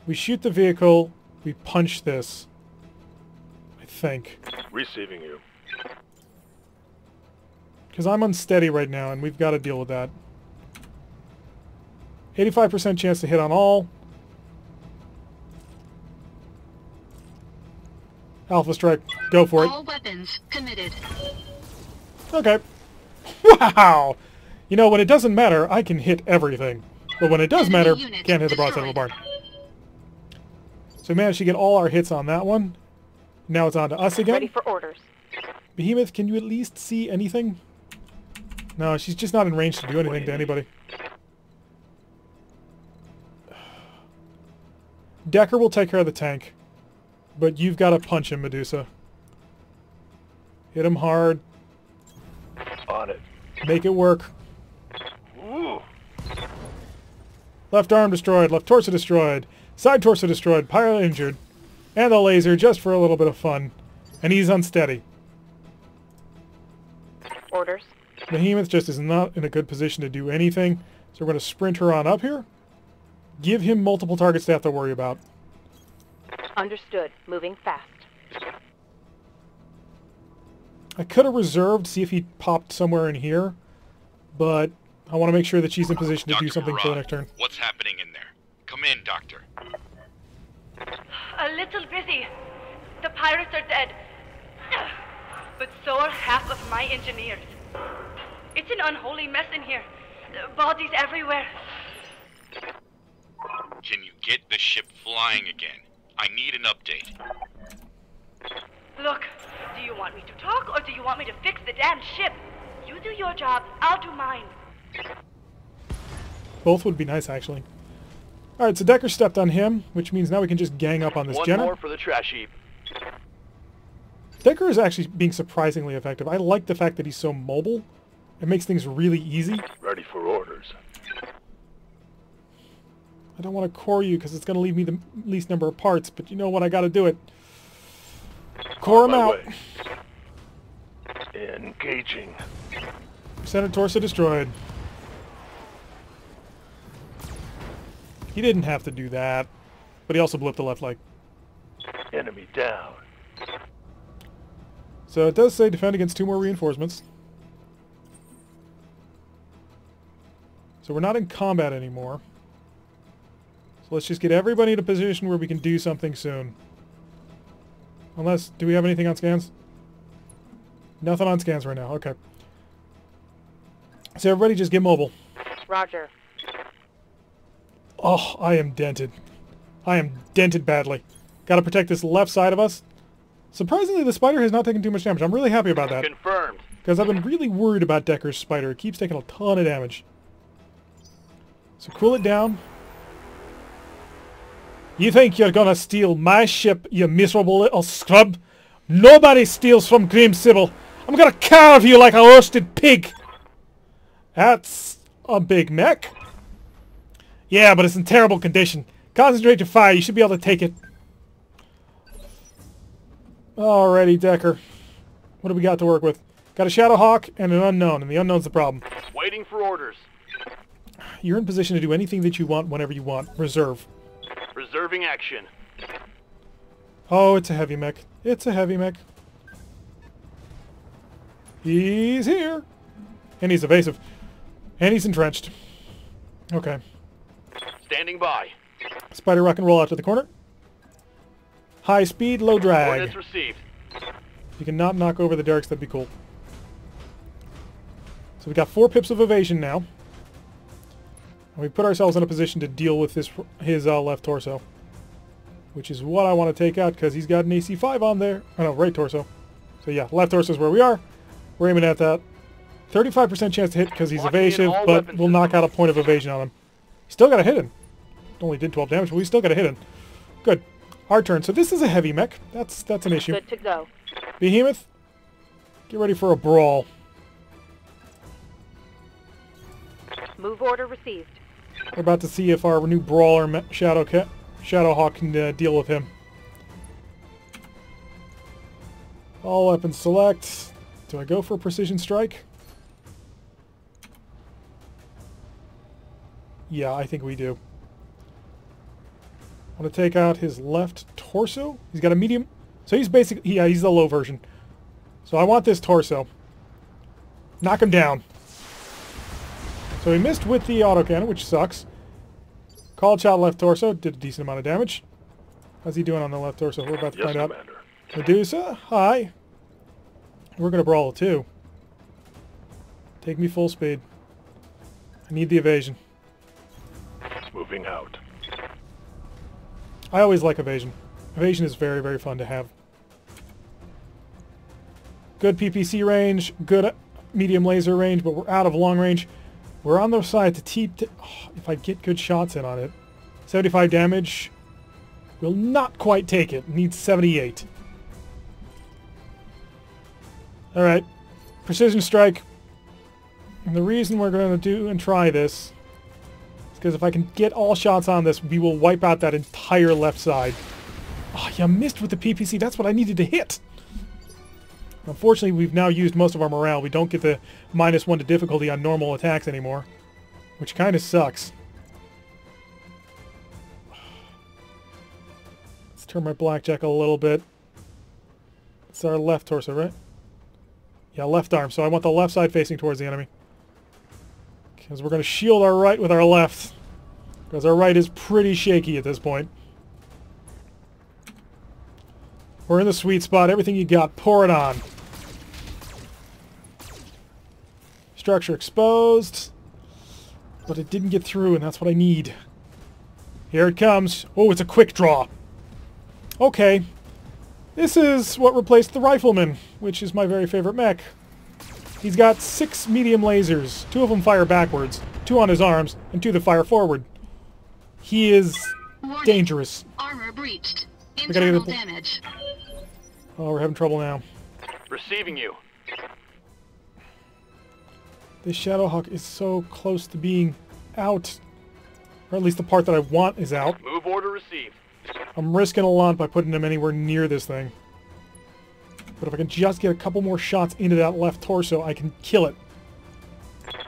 We shoot the vehicle, we punch this. I think. Receiving you. Because I'm unsteady right now, and we've got to deal with that. 85% chance to hit on all. Alpha Strike, go for it. All weapons committed. Okay. Wow! You know, when it doesn't matter, I can hit everything. But when it does matter, can't hit the broadside of a barn. So we managed to get all our hits on that one. Now it's on to us again. Ready for orders. Behemoth, can you at least see anything? No, she's just not in range to do anything to anybody. Decker will take care of the tank. But you've got to punch him, Medusa. Hit him hard. On it. Make it work. Ooh. Left arm destroyed. Left torso destroyed. Side torso destroyed. Pilot injured. And the laser just for a little bit of fun. And he's unsteady. Orders. Behemoth just is not in a good position to do anything. So we're going to sprint her on up here. Give him multiple targets to have to worry about. Understood. Moving fast. I could have reserved, see if he popped somewhere in here. But I want to make sure that she's in position to do something for the next turn. What's happening in there? Come in, Doctor. A little busy. The pirates are dead. But so are half of my engineers. It's an unholy mess in here. Bodies everywhere. Can you get the ship flying again? I need an update. Look, do you want me to talk or do you want me to fix the damn ship? You do your job, I'll do mine. Both would be nice, actually. Alright, so Decker stepped on him, which means now we can just gang up on this Jenner. One more for the trash heap. Decker is actually being surprisingly effective. I like the fact that he's so mobile. It makes things really easy. Ready for orders. I don't want to core you because it's going to leave me the least number of parts, but you know what? I got to do it. Core him out. Engaging. Center torso destroyed. He didn't have to do that, but he also blew up the left leg. Enemy down. So it does say defend against 2 more reinforcements. So we're not in combat anymore. So let's just get everybody in a position where we can do something soon. Unless, do we have anything on scans? Nothing on scans right now, okay. So everybody just get mobile. Roger. Oh, I am dented. I am dented badly. Gotta protect this left side of us. Surprisingly, the spider has not taken too much damage. I'm really happy about that. Confirmed. Because I've been really worried about Decker's spider. It keeps taking a ton of damage. So cool it down. You think you're gonna steal my ship, you miserable little scrub? Nobody steals from Grim Sybil. I'm gonna carve you like a roasted pig. That's a big mech. Yeah, but it's in terrible condition. Concentrate your fire. You should be able to take it. Alrighty, Decker. What do we got to work with? Got a Shadowhawk and an Unknown, and the Unknown's the problem. Waiting for orders. You're in position to do anything that you want whenever you want. Reserve. Reserving action. Oh, it's a heavy mech. It's a heavy mech. He's here. And he's evasive. And he's entrenched. Okay. Standing by. Spider rock and roll out to the corner. High speed, low drag. Coordinates received. If you can not knock over the Derricks, that'd be cool. So we got 4 pips of evasion now. And we put ourselves in a position to deal with his left torso. Which is what I want to take out, because he's got an AC5 on there. Oh no, right torso. So yeah, left torso is where we are. We're aiming at that. 35% chance to hit because he's evasive, but we'll knock out a point of evasion on him. Still got to hit him. Only did 12 damage, but we still got to hit him. Good. Our turn. So this is a heavy mech. That's an issue. Good to go. Behemoth, get ready for a brawl. Move order received. We're about to see if our new brawler Shadowhawk can deal with him. All weapons select. Do I go for precision strike? Yeah, I think we do. I want to take out his left torso. He's got a medium. So he's basically, yeah, he's the low version. So I want this torso. Knock him down. So he missed with the autocannon, which sucks. Called shot left torso. Did a decent amount of damage. How's he doing on the left torso? We're about to find out. Medusa, hi. We're going to brawl too. Take me full speed. I need the evasion. Moving out. I always like evasion. Evasion is very, very fun to have. Good PPC range, good medium laser range, but we're out of long range. We're on the side to if I get good shots in on it. 75 damage. Will not quite take it. Needs 78. Alright. Precision strike. And the reason we're going to do and try this is because if I can get all shots on this, we will wipe out that entire left side. Oh, you missed with the PPC. That's what I needed to hit. Unfortunately, we've now used most of our morale. We don't get the -1 to difficulty on normal attacks anymore, which kind of sucks. Let's turn my blackjack a little bit. It's our left torso, right? Yeah, left arm. So I want the left side facing towards the enemy. Because we're going to shield our right with our left. Because our right is pretty shaky at this point. We're in the sweet spot. Everything you got, pour it on. Structure exposed. But it didn't get through, and that's what I need. Here it comes. Oh, it's a quick draw. Okay. This is what replaced the Rifleman, which is my very favorite mech. He's got 6 medium lasers. 2 of them fire backwards, 2 on his arms, and 2 that fire forward. He is dangerous. Armor breached. We gotta get Internal damage. Oh, we're having trouble now. Receiving you. This Shadowhawk is so close to being out. Or at least the part that I want is out. Move order received. I'm risking a lot by putting him anywhere near this thing. But if I can just get a couple more shots into that left torso, I can kill it.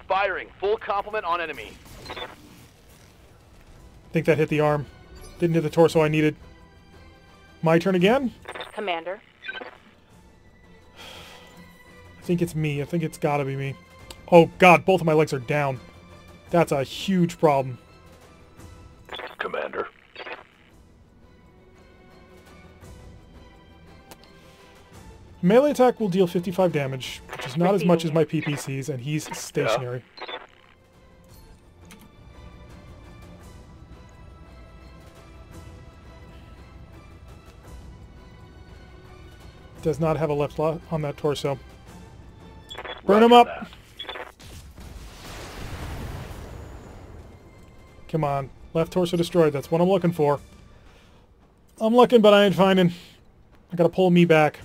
Firing. Full complement on enemy. I think that hit the arm. Didn't hit the torso I needed. My turn again? Commander. I think it's me. I think it's gotta be me. Oh god, both of my legs are down. That's a huge problem. Commander. Melee attack will deal 55 damage, which is not as much as my PPCs, and he's stationary. Does not have a left on that torso. Burn him up! Come on. Left torso destroyed. That's what I'm looking for. I'm looking, but I ain't finding. I gotta pull me back.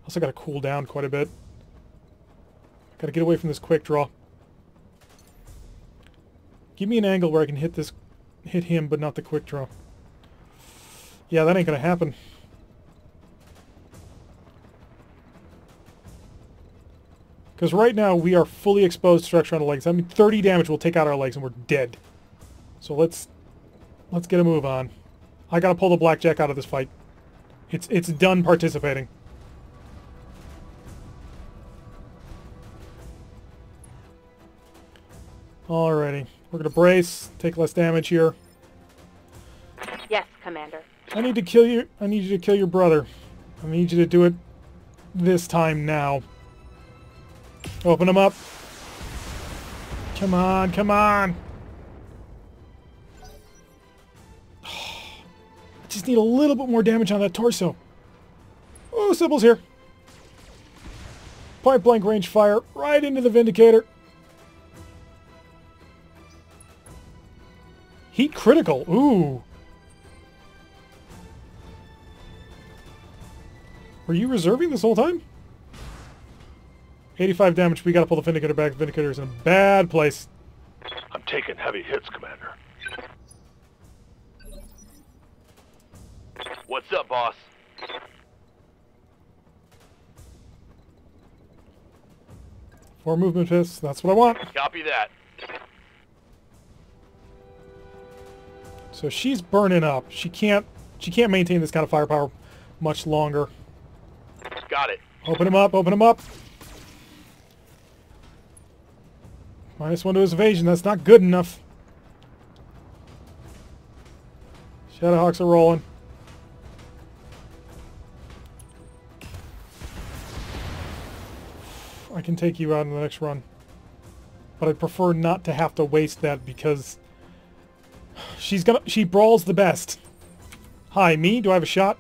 Also gotta cool down quite a bit. Gotta get away from this quick draw. Give me an angle where I can hit him, but not the quick draw. Yeah, that ain't gonna happen. Because right now we are fully exposed structure on the legs. I mean, 30 damage will take out our legs and we're dead. So let's get a move on. I gotta pull the blackjack out of this fight. It's done participating. Alrighty. We're gonna brace, take less damage here. Yes, Commander. I need to kill you. I need you to kill your brother. I need you to do it this time now. Open him up. Come on, come on. I just need a little bit more damage on that torso. Oh, Sybil's here. Point blank range fire right into the Vindicator. Heat critical. Ooh. Were you reserving this whole time? 85 damage. We gotta pull the Vindicator back. The Vindicator's in a bad place. I'm taking heavy hits, Commander. What's up, boss? 4 movement fists. That's what I want. Copy that. So she's burning up. She can't maintain this kind of firepower much longer. Got it. Open him up, open him up. -1 to his evasion. That's not good enough. Shadowhawks are rolling. I can take you out in the next run. But I'd prefer not to have to waste that because she brawls the best. Hi, me? Do I have a shot?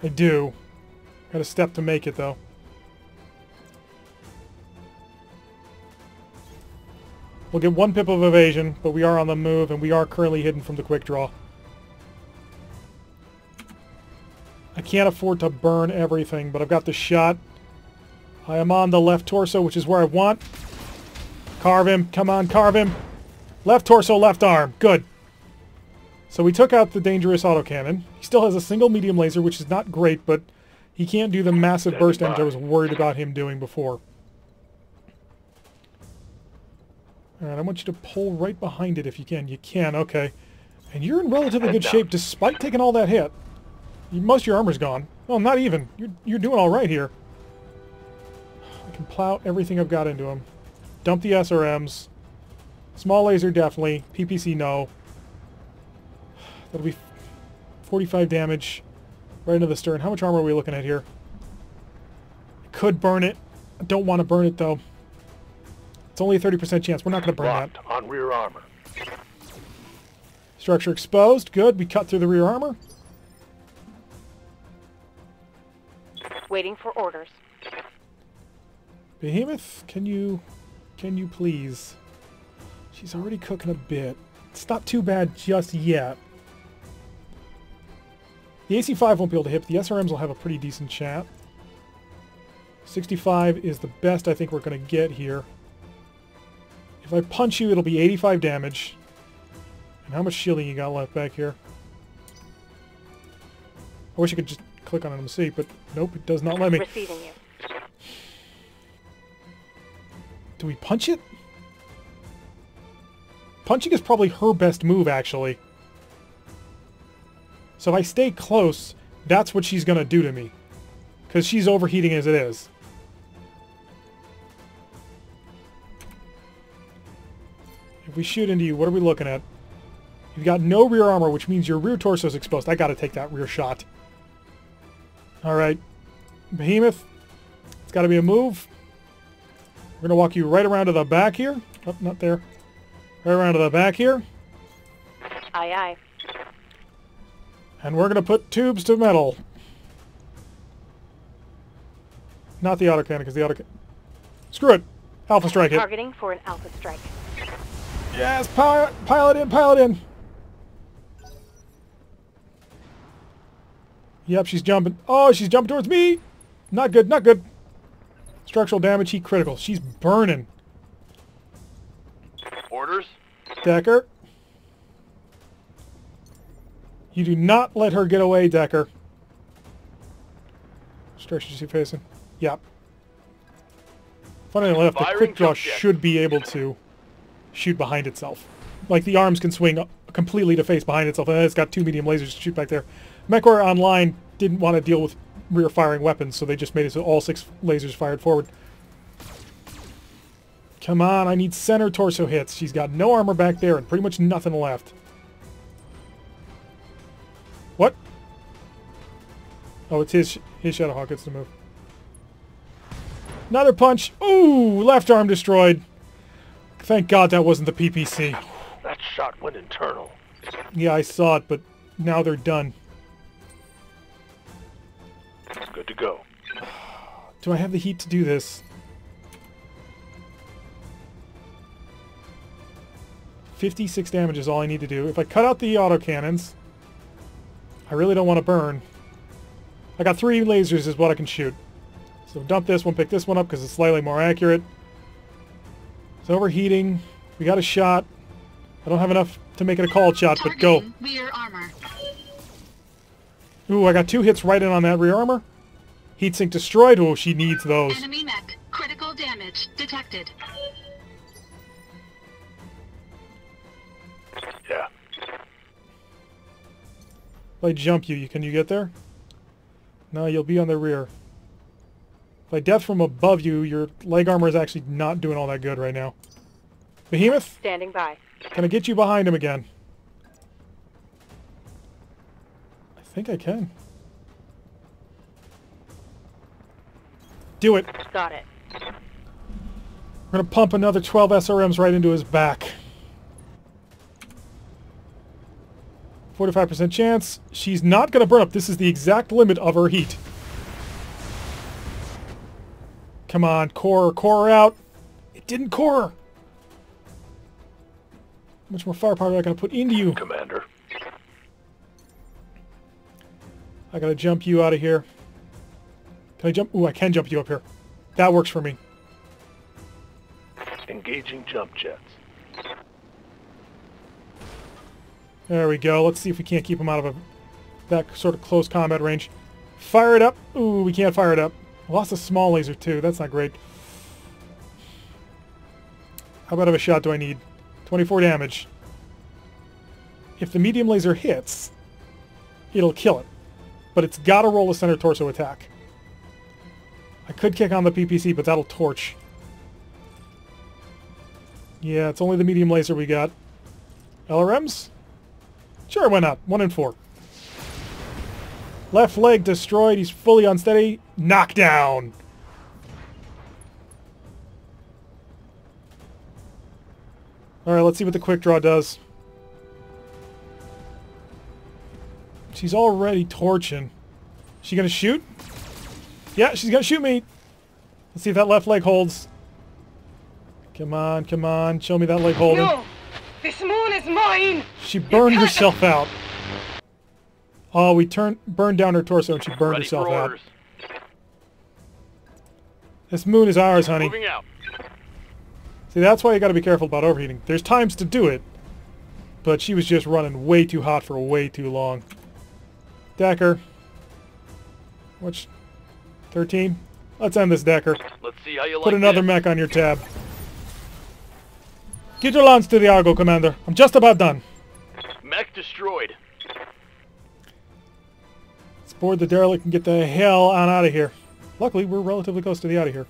I do. Got a step to make it, though. We'll get 1 pip of evasion, but we are on the move, and we are currently hidden from the quick draw. I can't afford to burn everything, but I've got the shot. I am on the left torso, which is where I want. Carve him. Come on, carve him. Left torso, left arm. Good. So we took out the dangerous autocannon. He still has a single medium laser, which is not great, but he can't do the massive burst damage I was worried about him doing before. Alright, I want you to pull right behind it if you can. You can, okay. And you're in relatively good shape despite taking all that hit. Most of your armor's gone. Well, not even. You're doing all right here. I can plow everything I've got into him. Dump the SRMs. Small laser, definitely. PPC, no. That'll be 45 damage right into the stern. How much armor are we looking at here? I could burn it. I don't want to burn it, though. It's only a 30% chance. We're not going to burn Locked that. on rear armor. Structure exposed. Good. We cut through the rear armor. Waiting for orders. Behemoth, can you please? She's already cooking a bit. It's not too bad just yet. The AC-5 won't be able to hit, but the SRMs will have a pretty decent shot. 65 is the best I think we're going to get here. If I punch you, it'll be 85 damage. And how much shielding you got left back here? I wish I could just click on it and see, but nope, it does not let me. Receiving you. Do we punch it? Punching is probably her best move, actually. So if I stay close, that's what she's going to do to me. Because she's overheating as it is. If we shoot into you, what are we looking at? You've got no rear armor, which means your rear torso is exposed. I got to take that rear shot. Alright. Behemoth. It's got to be a move. We're going to walk you right around to the back here. Oh, not there. Right around to the back here. Aye, aye. And we're going to put tubes to metal. Not the autocannon, because the autocannon... Screw it. Alpha strike it. Targeting for an alpha strike. Yes, pilot in, pilot in. Yep, she's jumping. Oh, she's jumping towards me. Not good, not good. Structural damage, heat critical. She's burning. Orders? Decker. You do not let her get away, Decker. Which direction is she facing? Yep. Funnily enough, the quick draw should be able to shoot behind itself. Like, the arms can swing completely to face behind itself, and then it's got 2 medium lasers to shoot back there. MechWarrior Online didn't want to deal with rear-firing weapons, so they just made it so all 6 lasers fired forward. Come on, I need center torso hits. She's got no armor back there and pretty much nothing left. Oh, it's his Shadowhawk gets to move. Another punch. Ooh, left arm destroyed. Thank God that wasn't the PPC. That shot went internal. Yeah, I saw it, but now they're done. Good to go. Do I have the heat to do this? 56 damage is all I need to do. If I cut out the autocannons, I really don't want to burn. I got 3 lasers is what I can shoot. So dump this one, pick this one up because it's slightly more accurate. It's overheating. We got a shot. I don't have enough to make it a called shot, but go. Rear armor. Ooh, I got 2 hits right in on that rear armor. Heatsink destroyed. Oh, she needs those. Enemy mech. Critical damage detected. Yeah. If I jump you, can you get there? No, you'll be on the rear. If I death from above you, your leg armor is actually not doing all that good right now. Behemoth? Standing by. Can I get you behind him again? I think I can. Do it. Got it. We're going to pump another 12 SRMs right into his back. 45% chance. She's not going to burn up. This is the exact limit of her heat. Come on, core her out. It didn't core her. How much more firepower am I going to put into you? Commander. I got to jump you out of here. Can I jump? Ooh, I can jump you up here. That works for me. Engaging jump jets. There we go. Let's see if we can't keep him out of that sort of close combat range. Fire it up. Ooh, we can't fire it up. Lost a small laser too. That's not great. How bad of a shot do I need? 24 damage. If the medium laser hits, it'll kill it. But it's got to roll a center torso attack. I could kick on the PPC, but that'll torch. Yeah, it's only the medium laser we got. LRMs? Sure, why not? 1 in 4. Left leg destroyed. He's fully unsteady. Knockdown. Alright, let's see what the quick draw does. She's already torching. She gonna shoot? Yeah, she's gonna shoot me. Let's see if that left leg holds. Come on, come on. Show me that leg holding. No! This moon is mine! She burned herself out. Oh, we burned down her torso and she burned herself out. This moon is ours, honey. Moving out. See, that's why you gotta be careful about overheating. There's times to do it, but she was just running way too hot for way too long. Decker. Which? 13? Let's end this, Decker. Let's see how you Put another mech on your tab. Get your lance to the Argo, Commander. I'm just about done. Mech destroyed. Let's board the derelict and get the hell on out of here. Luckily, we're relatively close to the out of here.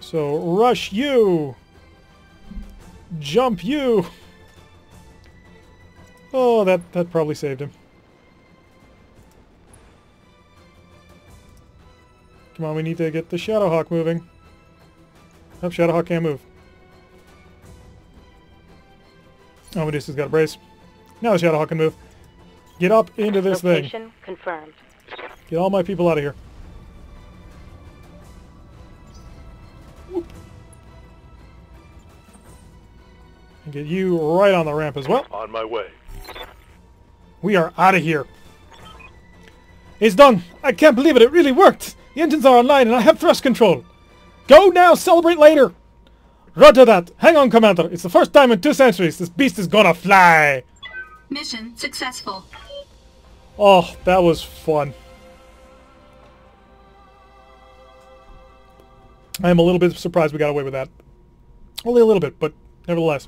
So, rush you! Jump you! Oh, that probably saved him. Come on, we need to get the Shadowhawk moving. Oh, Shadowhawk can't move. Oh, Medusa's got a brace. Now the Shadowhawk can move. Get up into this Location thing. confirmed. Get all my people out of here. Whoop. And get you right on the ramp as well. On my way. We are out of here. It's done. I can't believe it. It really worked. The engines are online and I have thrust control. Go now, celebrate later. Roger that. Hang on, Commander. It's the first time in 2 centuries this beast is gonna fly. Mission successful. Oh, that was fun. I am a little bit surprised we got away with that. Only a little bit, but nevertheless.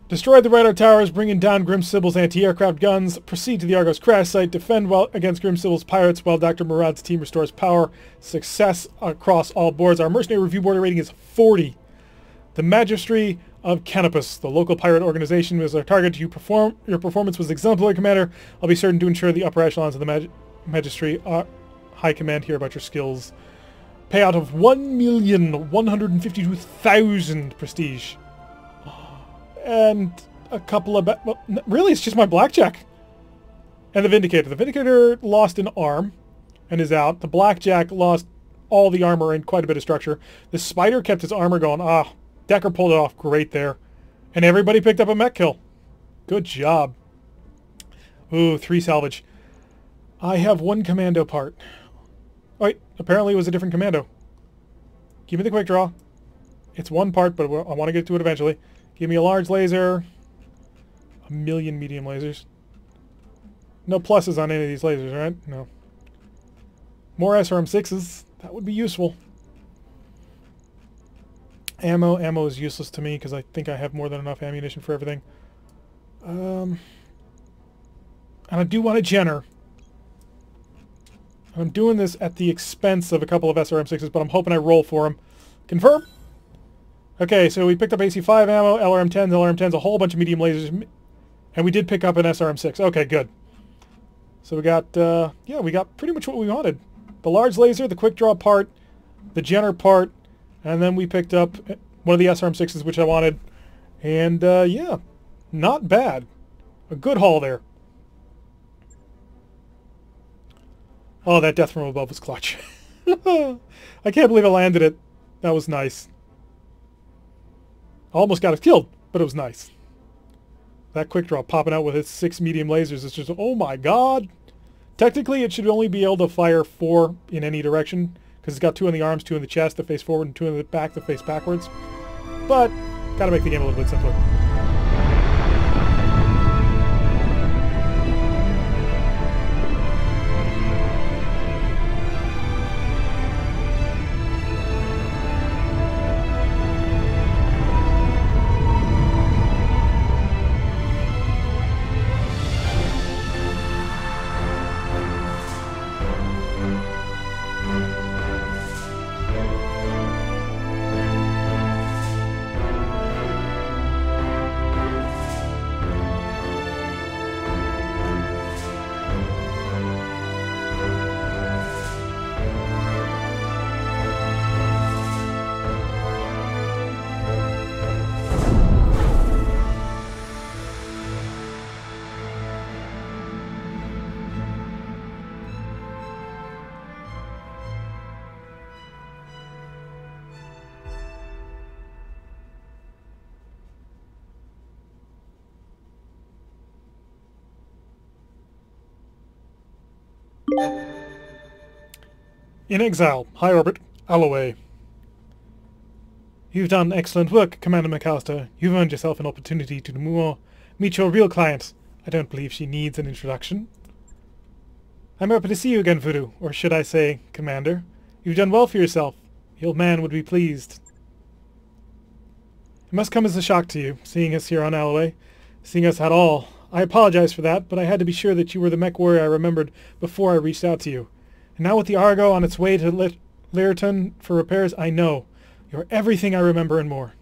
Destroy the radar towers, bringing down Grim Sibyl's anti-aircraft guns. Proceed to the Argo's crash site. Defend against Grim Sibyl's pirates while Dr. Murad's team restores power. Success across all boards. Our mercenary review board rating is 40. The Magistry of Canopus, the local pirate organization, was our target. Your performance was exemplary, Commander. I'll be certain to ensure the upper echelons of the Magistry, High Command hear about your skills. Payout of 1,152,000 prestige. And a couple of... well, really, it's just my Blackjack. And the Vindicator. The Vindicator lost an arm and is out. The Blackjack lost all the armor and quite a bit of structure. The Spider kept his armor going. Ah, Decker pulled it off great there. And everybody picked up a mech kill. Good job. Ooh, 3 salvage. I have 1 commando part. Oh, wait, apparently it was a different commando. Give me the quick draw. It's 1 part, but I want to get to it eventually. Give me a large laser. A million medium lasers. No pluses on any of these lasers, right? No. More SRM6s. That would be useful. Ammo. Ammo is useless to me because I think I have more than enough ammunition for everything. And I do want a Jenner. I'm doing this at the expense of a couple of SRM6s, but I'm hoping I roll for them. Confirm? Okay, so we picked up AC5 ammo, LRM10s, a whole bunch of medium lasers, and we did pick up an SRM6. Okay, good. So we got, yeah, we got pretty much what we wanted. The large laser, the quick draw part, the Jenner part, and then we picked up one of the SRM6s, which I wanted. And, yeah, not bad. A good haul there. Oh, that death from above was clutch. I can't believe I landed it. That was nice. I almost got it killed, but it was nice. That quick draw popping out with its 6 medium lasers is just, oh my god. Technically, it should only be able to fire 4 in any direction, because it's got 2 in the arms, 2 in the chest that face forward, and 2 in the back that face backwards. But, gotta make the game a little bit simpler. In exile, high orbit, Alloway. You've done excellent work, Commander McAllister. You've earned yourself an opportunity to meet your real client. I don't believe she needs an introduction. I'm happy to see you again, Voodoo, or should I say, Commander. You've done well for yourself. The old man would be pleased. It must come as a shock to you, seeing us here on Alloway, seeing us at all. I apologize for that, but I had to be sure that you were the mech warrior I remembered before I reached out to you. And now with the Argo on its way to Lyriton for repairs, I know. You're everything I remember and more.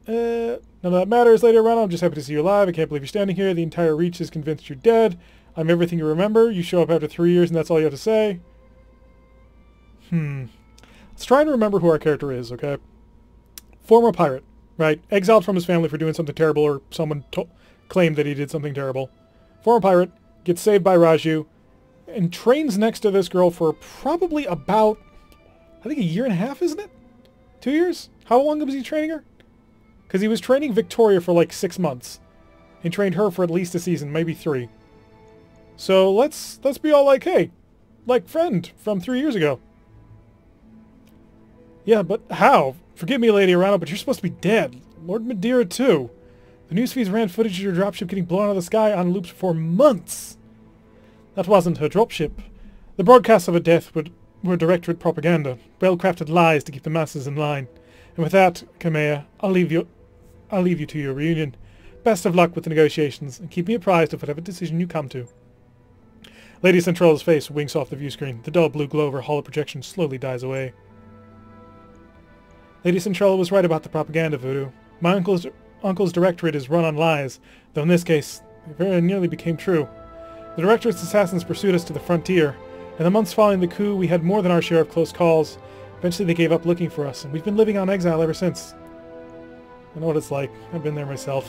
None of that matters later on. I'm just happy to see you alive. I can't believe you're standing here. The entire Reach is convinced you're dead. I'm everything you remember. You show up after 3 years and that's all you have to say. Let's try and remember who our character is, okay? Former pirate, right? Exiled from his family for doing something terrible, or someone claimed that he did something terrible. Former pirate, gets saved by Raju, and trains next to this girl for probably about, I think, 1.5 years, isn't it? 2 years? How long was he training her? Because he was training Victoria for like 6 months. And trained her for at least a season, maybe 3. So let's be all like, hey, like friend from 3 years ago. Yeah, but how? Forgive me, Lady Arano, but you're supposed to be dead. Lord Madeira, too. The news feeds ran footage of your dropship getting blown out of the sky on loops for months. That wasn't her dropship. The broadcasts of her death were directed propaganda, well-crafted lies to keep the masses in line. And with that, Kamea, I'll leave you to your reunion. Best of luck with the negotiations, and keep me apprised of whatever decision you come to. Lady Centrala's face winks off the view screen. The dull blue glow of her hollow projection slowly dies away. Lady Centrala was right about the propaganda, Voodoo. My uncle's directorate is run on lies, though in this case, it very nearly became true. The Directorate's assassins pursued us to the frontier. In the months following the coup, we had more than our share of close calls. Eventually they gave up looking for us, and we've been living on exile ever since. I know what it's like. I've been there myself.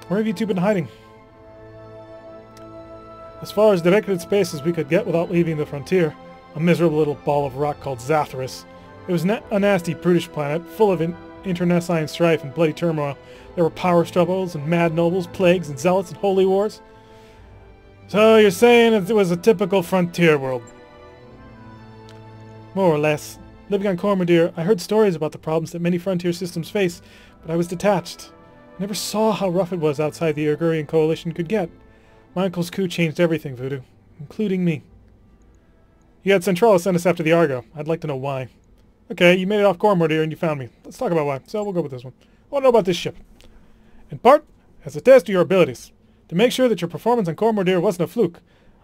Where have you two been hiding? As far as directed space as we could get without leaving the frontier, a miserable little ball of rock called Zathras. It was a nasty, brutish planet, full of internecine strife and bloody turmoil. There were power struggles and mad nobles, plagues and zealots and holy wars. So you're saying it was a typical frontier world? More or less. Living on Cormadir, I heard stories about the problems that many frontier systems face, but I was detached. I never saw how rough it was outside the Urgurian coalition could get. My uncle's coup changed everything, Voodoo, including me. You had Centrala send us after the Argo. I'd like to know why. Okay, you made it off Cormadir and you found me. Let's talk about why. So we'll go with this one. I want to know about this ship. In part, as a test of your abilities. To make sure that your performance on Cormadir wasn't a fluke.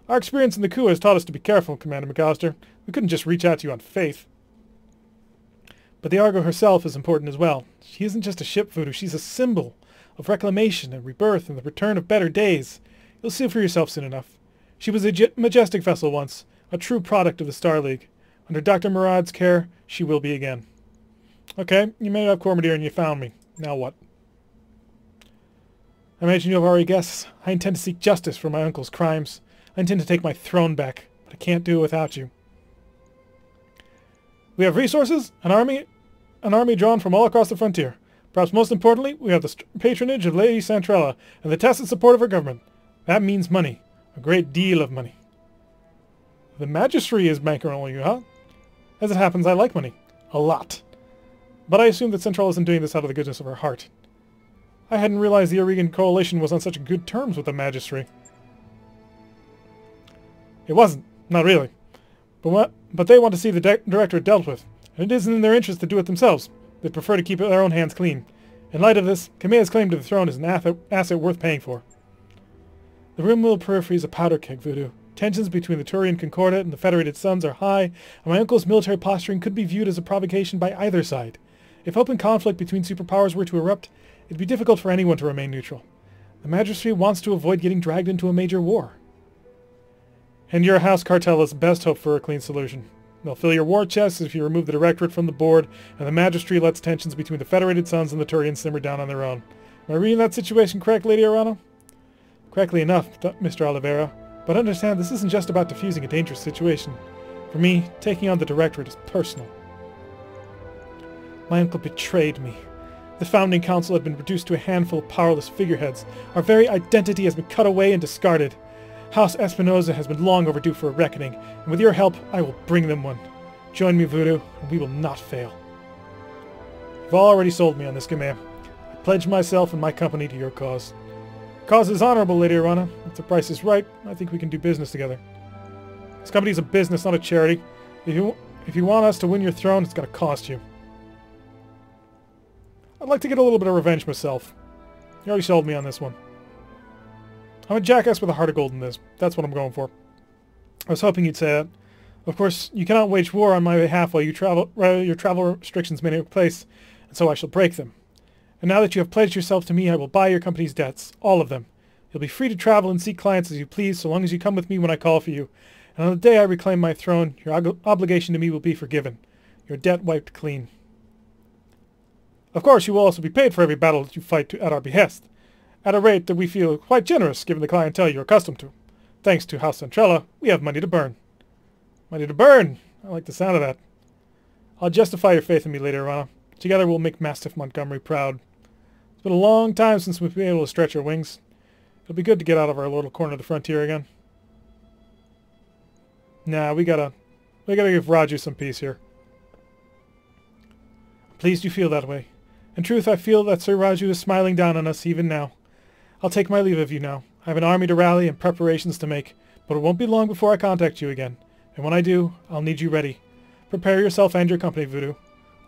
Our experience in the coup has taught us to be careful, Commander McAllister. We couldn't just reach out to you on faith. But the Argo herself is important as well. She isn't just a ship, Voodoo. She's a symbol of reclamation and rebirth and the return of better days. You'll see for yourself soon enough. She was a majestic vessel once, a true product of the Star League. Under Dr. Murad's care, she will be again. Okay, you made it up Cormadir and you found me. Now what? I imagine you have already guessed. I intend to seek justice for my uncle's crimes. I intend to take my throne back, but I can't do it without you. We have resources, an army drawn from all across the frontier. Perhaps most importantly, we have the patronage of Lady Santrella and the tacit support of her government. That means money. A great deal of money. The Magistracy is bankrolling you, huh? As it happens, I like money. A lot. But I assume that Central isn't doing this out of the goodness of her heart. I hadn't realized the Aurigan Coalition was on such good terms with the Magistracy. It wasn't. Not really. But they want to see the Directorate dealt with, and it isn't in their interest to do it themselves. They'd prefer to keep their own hands clean. In light of this, Kamea's claim to the throne is an asset worth paying for. The rim little periphery is a powder keg, Voodoo. Tensions between the Turian Concordat and the Federated Sons are high, and my uncle's military posturing could be viewed as a provocation by either side. If open conflict between superpowers were to erupt, it'd be difficult for anyone to remain neutral. The Magistracy wants to avoid getting dragged into a major war. And your House Cartel is best hope for a clean solution. They'll fill your war chests if you remove the Directorate from the board, and the Magistracy lets tensions between the Federated Sons and the Turians simmer down on their own. Am I reading that situation correct, Lady Arano? Correctly enough, Mr. Oliveira. But understand, this isn't just about defusing a dangerous situation. For me, taking on the Directorate is personal. My uncle betrayed me. The founding council had been reduced to a handful of powerless figureheads. Our very identity has been cut away and discarded. House Espinosa has been long overdue for a reckoning, and with your help, I will bring them one. Join me, Voodoo, and we will not fail. You've already sold me on this, Kamea. I pledge myself and my company to your cause. The cause is honorable, Lady Arana. If the price is right, I think we can do business together. This company is a business, not a charity. If you want us to win your throne, it's going to cost you. I'd like to get a little bit of revenge myself. You already sold me on this one. I'm a jackass with a heart of gold in this. That's what I'm going for. I was hoping you'd say that. Of course, you cannot wage war on my behalf while your travel restrictions may take place, and so I shall break them. And now that you have pledged yourself to me, I will buy your company's debts, all of them. You'll be free to travel and seek clients as you please, so long as you come with me when I call for you. And on the day I reclaim my throne, your obligation to me will be forgiven. Your debt wiped clean. Of course, you will also be paid for every battle that you fight at our behest, at a rate that we feel quite generous given the clientele you're accustomed to. Thanks to House Centrella, we have money to burn. Money to burn! I like the sound of that. I'll justify your faith in me later, Rana. Together we'll make Mastiff Montgomery proud. It's been a long time since we've been able to stretch our wings. It'll be good to get out of our little corner of the frontier again. Nah, we gotta give Raju some peace here. I'm pleased you feel that way. In truth, I feel that Sir Raju is smiling down on us even now. I'll take my leave of you now. I have an army to rally and preparations to make, but it won't be long before I contact you again. And when I do, I'll need you ready. Prepare yourself and your company, Voodoo.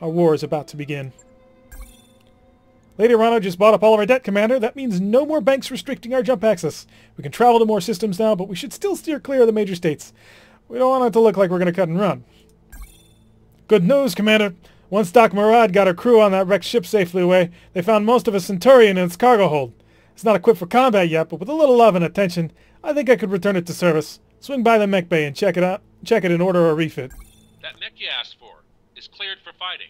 Our war is about to begin. Lady Rana just bought up all of our debt, Commander. That means no more banks restricting our jump access. We can travel to more systems now, but we should still steer clear of the major states. We don't want it to look like we're going to cut and run. Good news, Commander. Once Doc Murad got her crew on that wrecked ship safely away, they found most of a Centurion in its cargo hold. It's not equipped for combat yet, but with a little love and attention, I think I could return it to service. Swing by the mech bay and check it out. Check it and order a refit. That mech you asked for is cleared for fighting.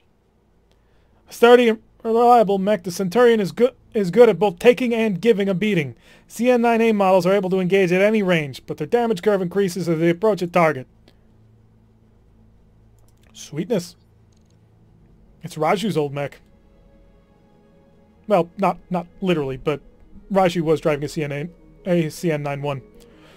A sturdy and reliable mech, the Centurion is good at both taking and giving a beating. CN-9A models are able to engage at any range, but their damage curve increases as they approach a target. Sweetness. It's Raju's old mech. Well, not literally, but Raju was driving a CN-91.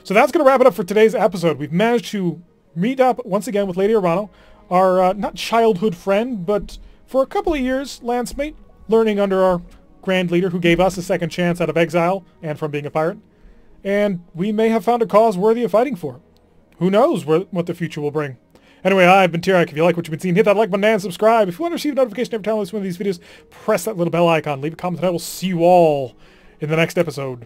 So that's going to wrap it up for today's episode. We've managed to meet up once again with Lady Urano, our not childhood friend, but for a couple of years, lance mate, learning under our grand leader who gave us a second chance out of exile and from being a pirate. And we may have found a cause worthy of fighting for. Who knows what the future will bring. Anyway, I've been Tirek. If you like what you've been seeing, hit that like button and subscribe. If you want to receive a notification every time I release one of these videos, press that little bell icon, leave a comment, and I will see you all in the next episode.